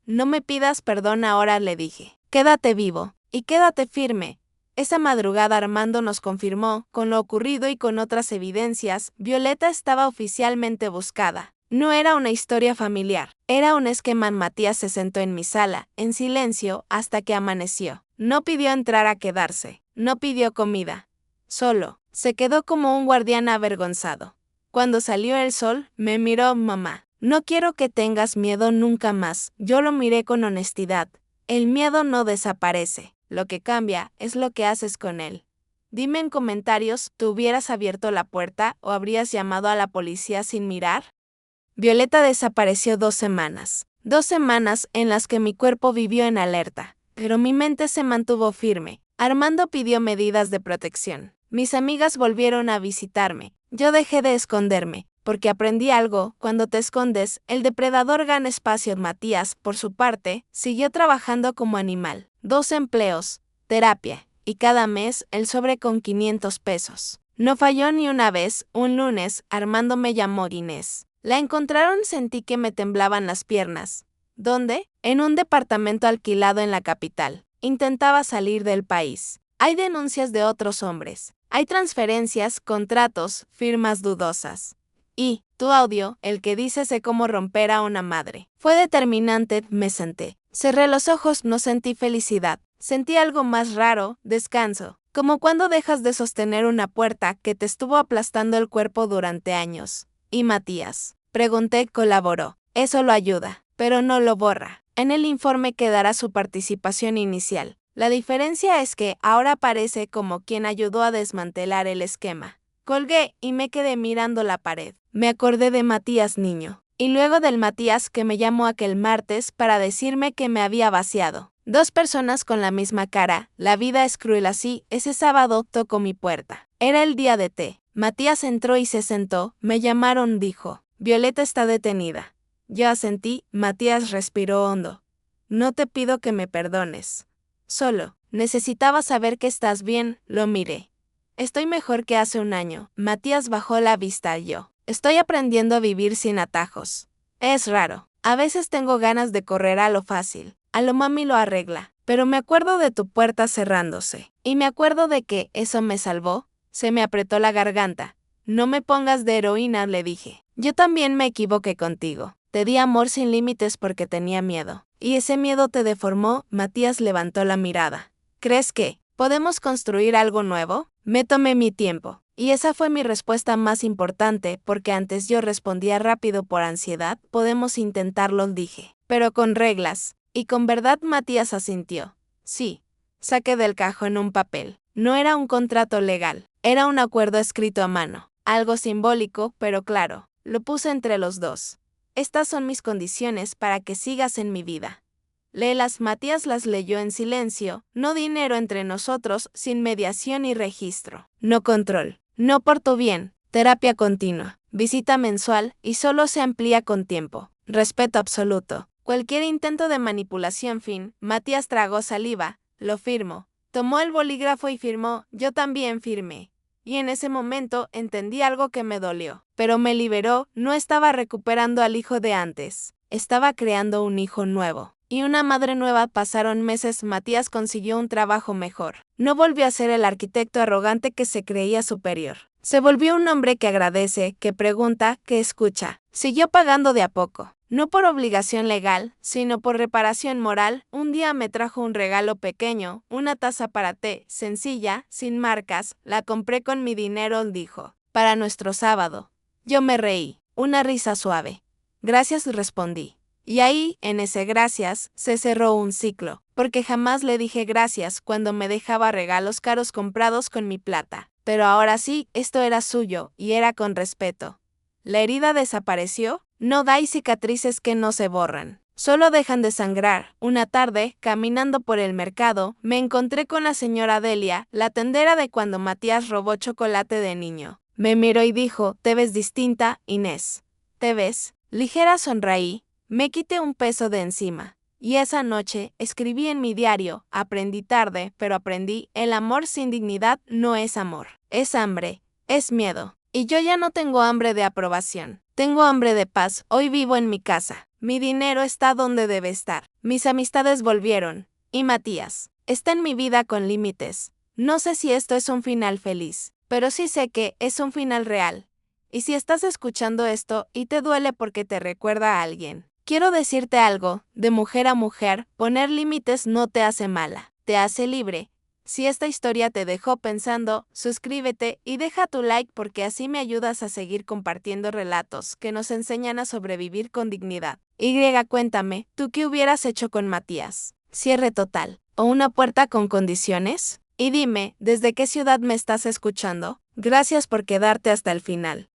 no me pidas perdón ahora, le dije. Quédate vivo, y quédate firme. Esa madrugada Armando nos confirmó, con lo ocurrido y con otras evidencias, Violeta estaba oficialmente buscada. No era una historia familiar, era un esquema. Matías se sentó en mi sala, en silencio, hasta que amaneció. No pidió entrar a quedarse, no pidió comida. Solo, se quedó como un guardián avergonzado. Cuando salió el sol, me miró. Mamá, no quiero que tengas miedo nunca más. Yo lo miré con honestidad. El miedo no desaparece. Lo que cambia es lo que haces con él. Dime en comentarios, ¿tú hubieras abierto la puerta o habrías llamado a la policía sin mirar? Violeta desapareció 2 semanas. 2 semanas en las que mi cuerpo vivió en alerta, pero mi mente se mantuvo firme. Armando pidió medidas de protección. Mis amigas volvieron a visitarme. Yo dejé de esconderme, porque aprendí algo: cuando te escondes, el depredador gana espacio. Matías, por su parte, siguió trabajando como animal. 2 empleos, terapia, y cada mes el sobre con 500 pesos. No falló ni una vez. Un lunes, Armando me llamó. Inés. La encontraron. Sentí que me temblaban las piernas. ¿Dónde? En un departamento alquilado en la capital. Intentaba salir del país. Hay denuncias de otros hombres. Hay transferencias, contratos, firmas dudosas. Y tu audio, el que dice sé cómo romper a una madre, fue determinante. Me senté. Cerré los ojos. No sentí felicidad. Sentí algo más raro, descanso. Como cuando dejas de sostener una puerta que te estuvo aplastando el cuerpo durante años. ¿Y Matías? Pregunté. Colaboró. Eso lo ayuda, pero no lo borra. En el informe quedará su participación inicial. La diferencia es que ahora aparece como quien ayudó a desmantelar el esquema. Colgué y me quedé mirando la pared. Me acordé de Matías niño. Y luego del Matías que me llamó aquel martes para decirme que me había vaciado. 2 personas con la misma cara. La vida es cruel así. Ese sábado tocó mi puerta. Era el día de té. Matías entró y se sentó. Me llamaron, dijo. Violeta está detenida. Yo asentí. Matías respiró hondo. No te pido que me perdones. Solo, necesitaba saber que estás bien. Lo miré. Estoy mejor que hace un año. Matías bajó la vista. Yo. Estoy aprendiendo a vivir sin atajos. Es raro. A veces tengo ganas de correr a lo fácil. A lo mami lo arregla. Pero me acuerdo de tu puerta cerrándose. Y me acuerdo de que eso me salvó. Se me apretó la garganta. No me pongas de heroína, le dije. Yo también me equivoqué contigo. Te di amor sin límites porque tenía miedo. Y ese miedo te deformó. Matías levantó la mirada. ¿Crees que podemos construir algo nuevo? Me tomé mi tiempo. Y esa fue mi respuesta más importante porque antes yo respondía rápido por ansiedad. Podemos intentarlo, dije. Pero con reglas. Y con verdad. Matías asintió. Sí. Saqué del cajón un papel. No era un contrato legal. Era un acuerdo escrito a mano. Algo simbólico, pero claro. Lo puse entre los dos. Estas son mis condiciones para que sigas en mi vida. Léelas. Matías las leyó en silencio. No dinero entre nosotros, sin mediación y registro. No control. No por tu bien. Terapia continua. Visita mensual y solo se amplía con tiempo. Respeto absoluto. Cualquier intento de manipulación. Fin. Matías tragó saliva. Lo firmo. Tomó el bolígrafo y firmó. Yo también firmé. Y en ese momento entendí algo que me dolió. Pero me liberó. No estaba recuperando al hijo de antes. Estaba creando un hijo nuevo. Y una madre nueva. Pasaron meses. Matías consiguió un trabajo mejor. No volvió a ser el arquitecto arrogante que se creía superior. Se volvió un hombre que agradece, que pregunta, que escucha. Siguió pagando de a poco. No por obligación legal, sino por reparación moral. Un día me trajo un regalo pequeño, una taza para té, sencilla, sin marcas. La compré con mi dinero, dijo. Para nuestro sábado. Yo me reí. Una risa suave. Gracias, respondí. Y ahí, en ese gracias, se cerró un ciclo, porque jamás le dije gracias cuando me dejaba regalos caros comprados con mi plata. Pero ahora sí, esto era suyo, y era con respeto. La herida desapareció. No dais cicatrices que no se borran. Solo dejan de sangrar. Una tarde, caminando por el mercado, me encontré con la señora Delia, la tendera de cuando Matías robó chocolate de niño. Me miró y dijo, te ves distinta, Inés. ¿Te ves? Ligera sonreí. Me quité un peso de encima. Y esa noche, escribí en mi diario, aprendí tarde, pero aprendí, el amor sin dignidad no es amor. Es hambre, es miedo. Y yo ya no tengo hambre de aprobación. Tengo hambre de paz. Hoy vivo en mi casa. Mi dinero está donde debe estar. Mis amistades volvieron. Y Matías está en mi vida con límites. No sé si esto es un final feliz, pero sí sé que es un final real. Y si estás escuchando esto y te duele porque te recuerda a alguien, quiero decirte algo, de mujer a mujer, poner límites no te hace mala, te hace libre. Si esta historia te dejó pensando, suscríbete y deja tu like porque así me ayudas a seguir compartiendo relatos que nos enseñan a sobrevivir con dignidad. Cuéntame, ¿tú qué hubieras hecho con Matías? ¿Cierre total? ¿O una puerta con condiciones? Y dime, ¿desde qué ciudad me estás escuchando? Gracias por quedarte hasta el final.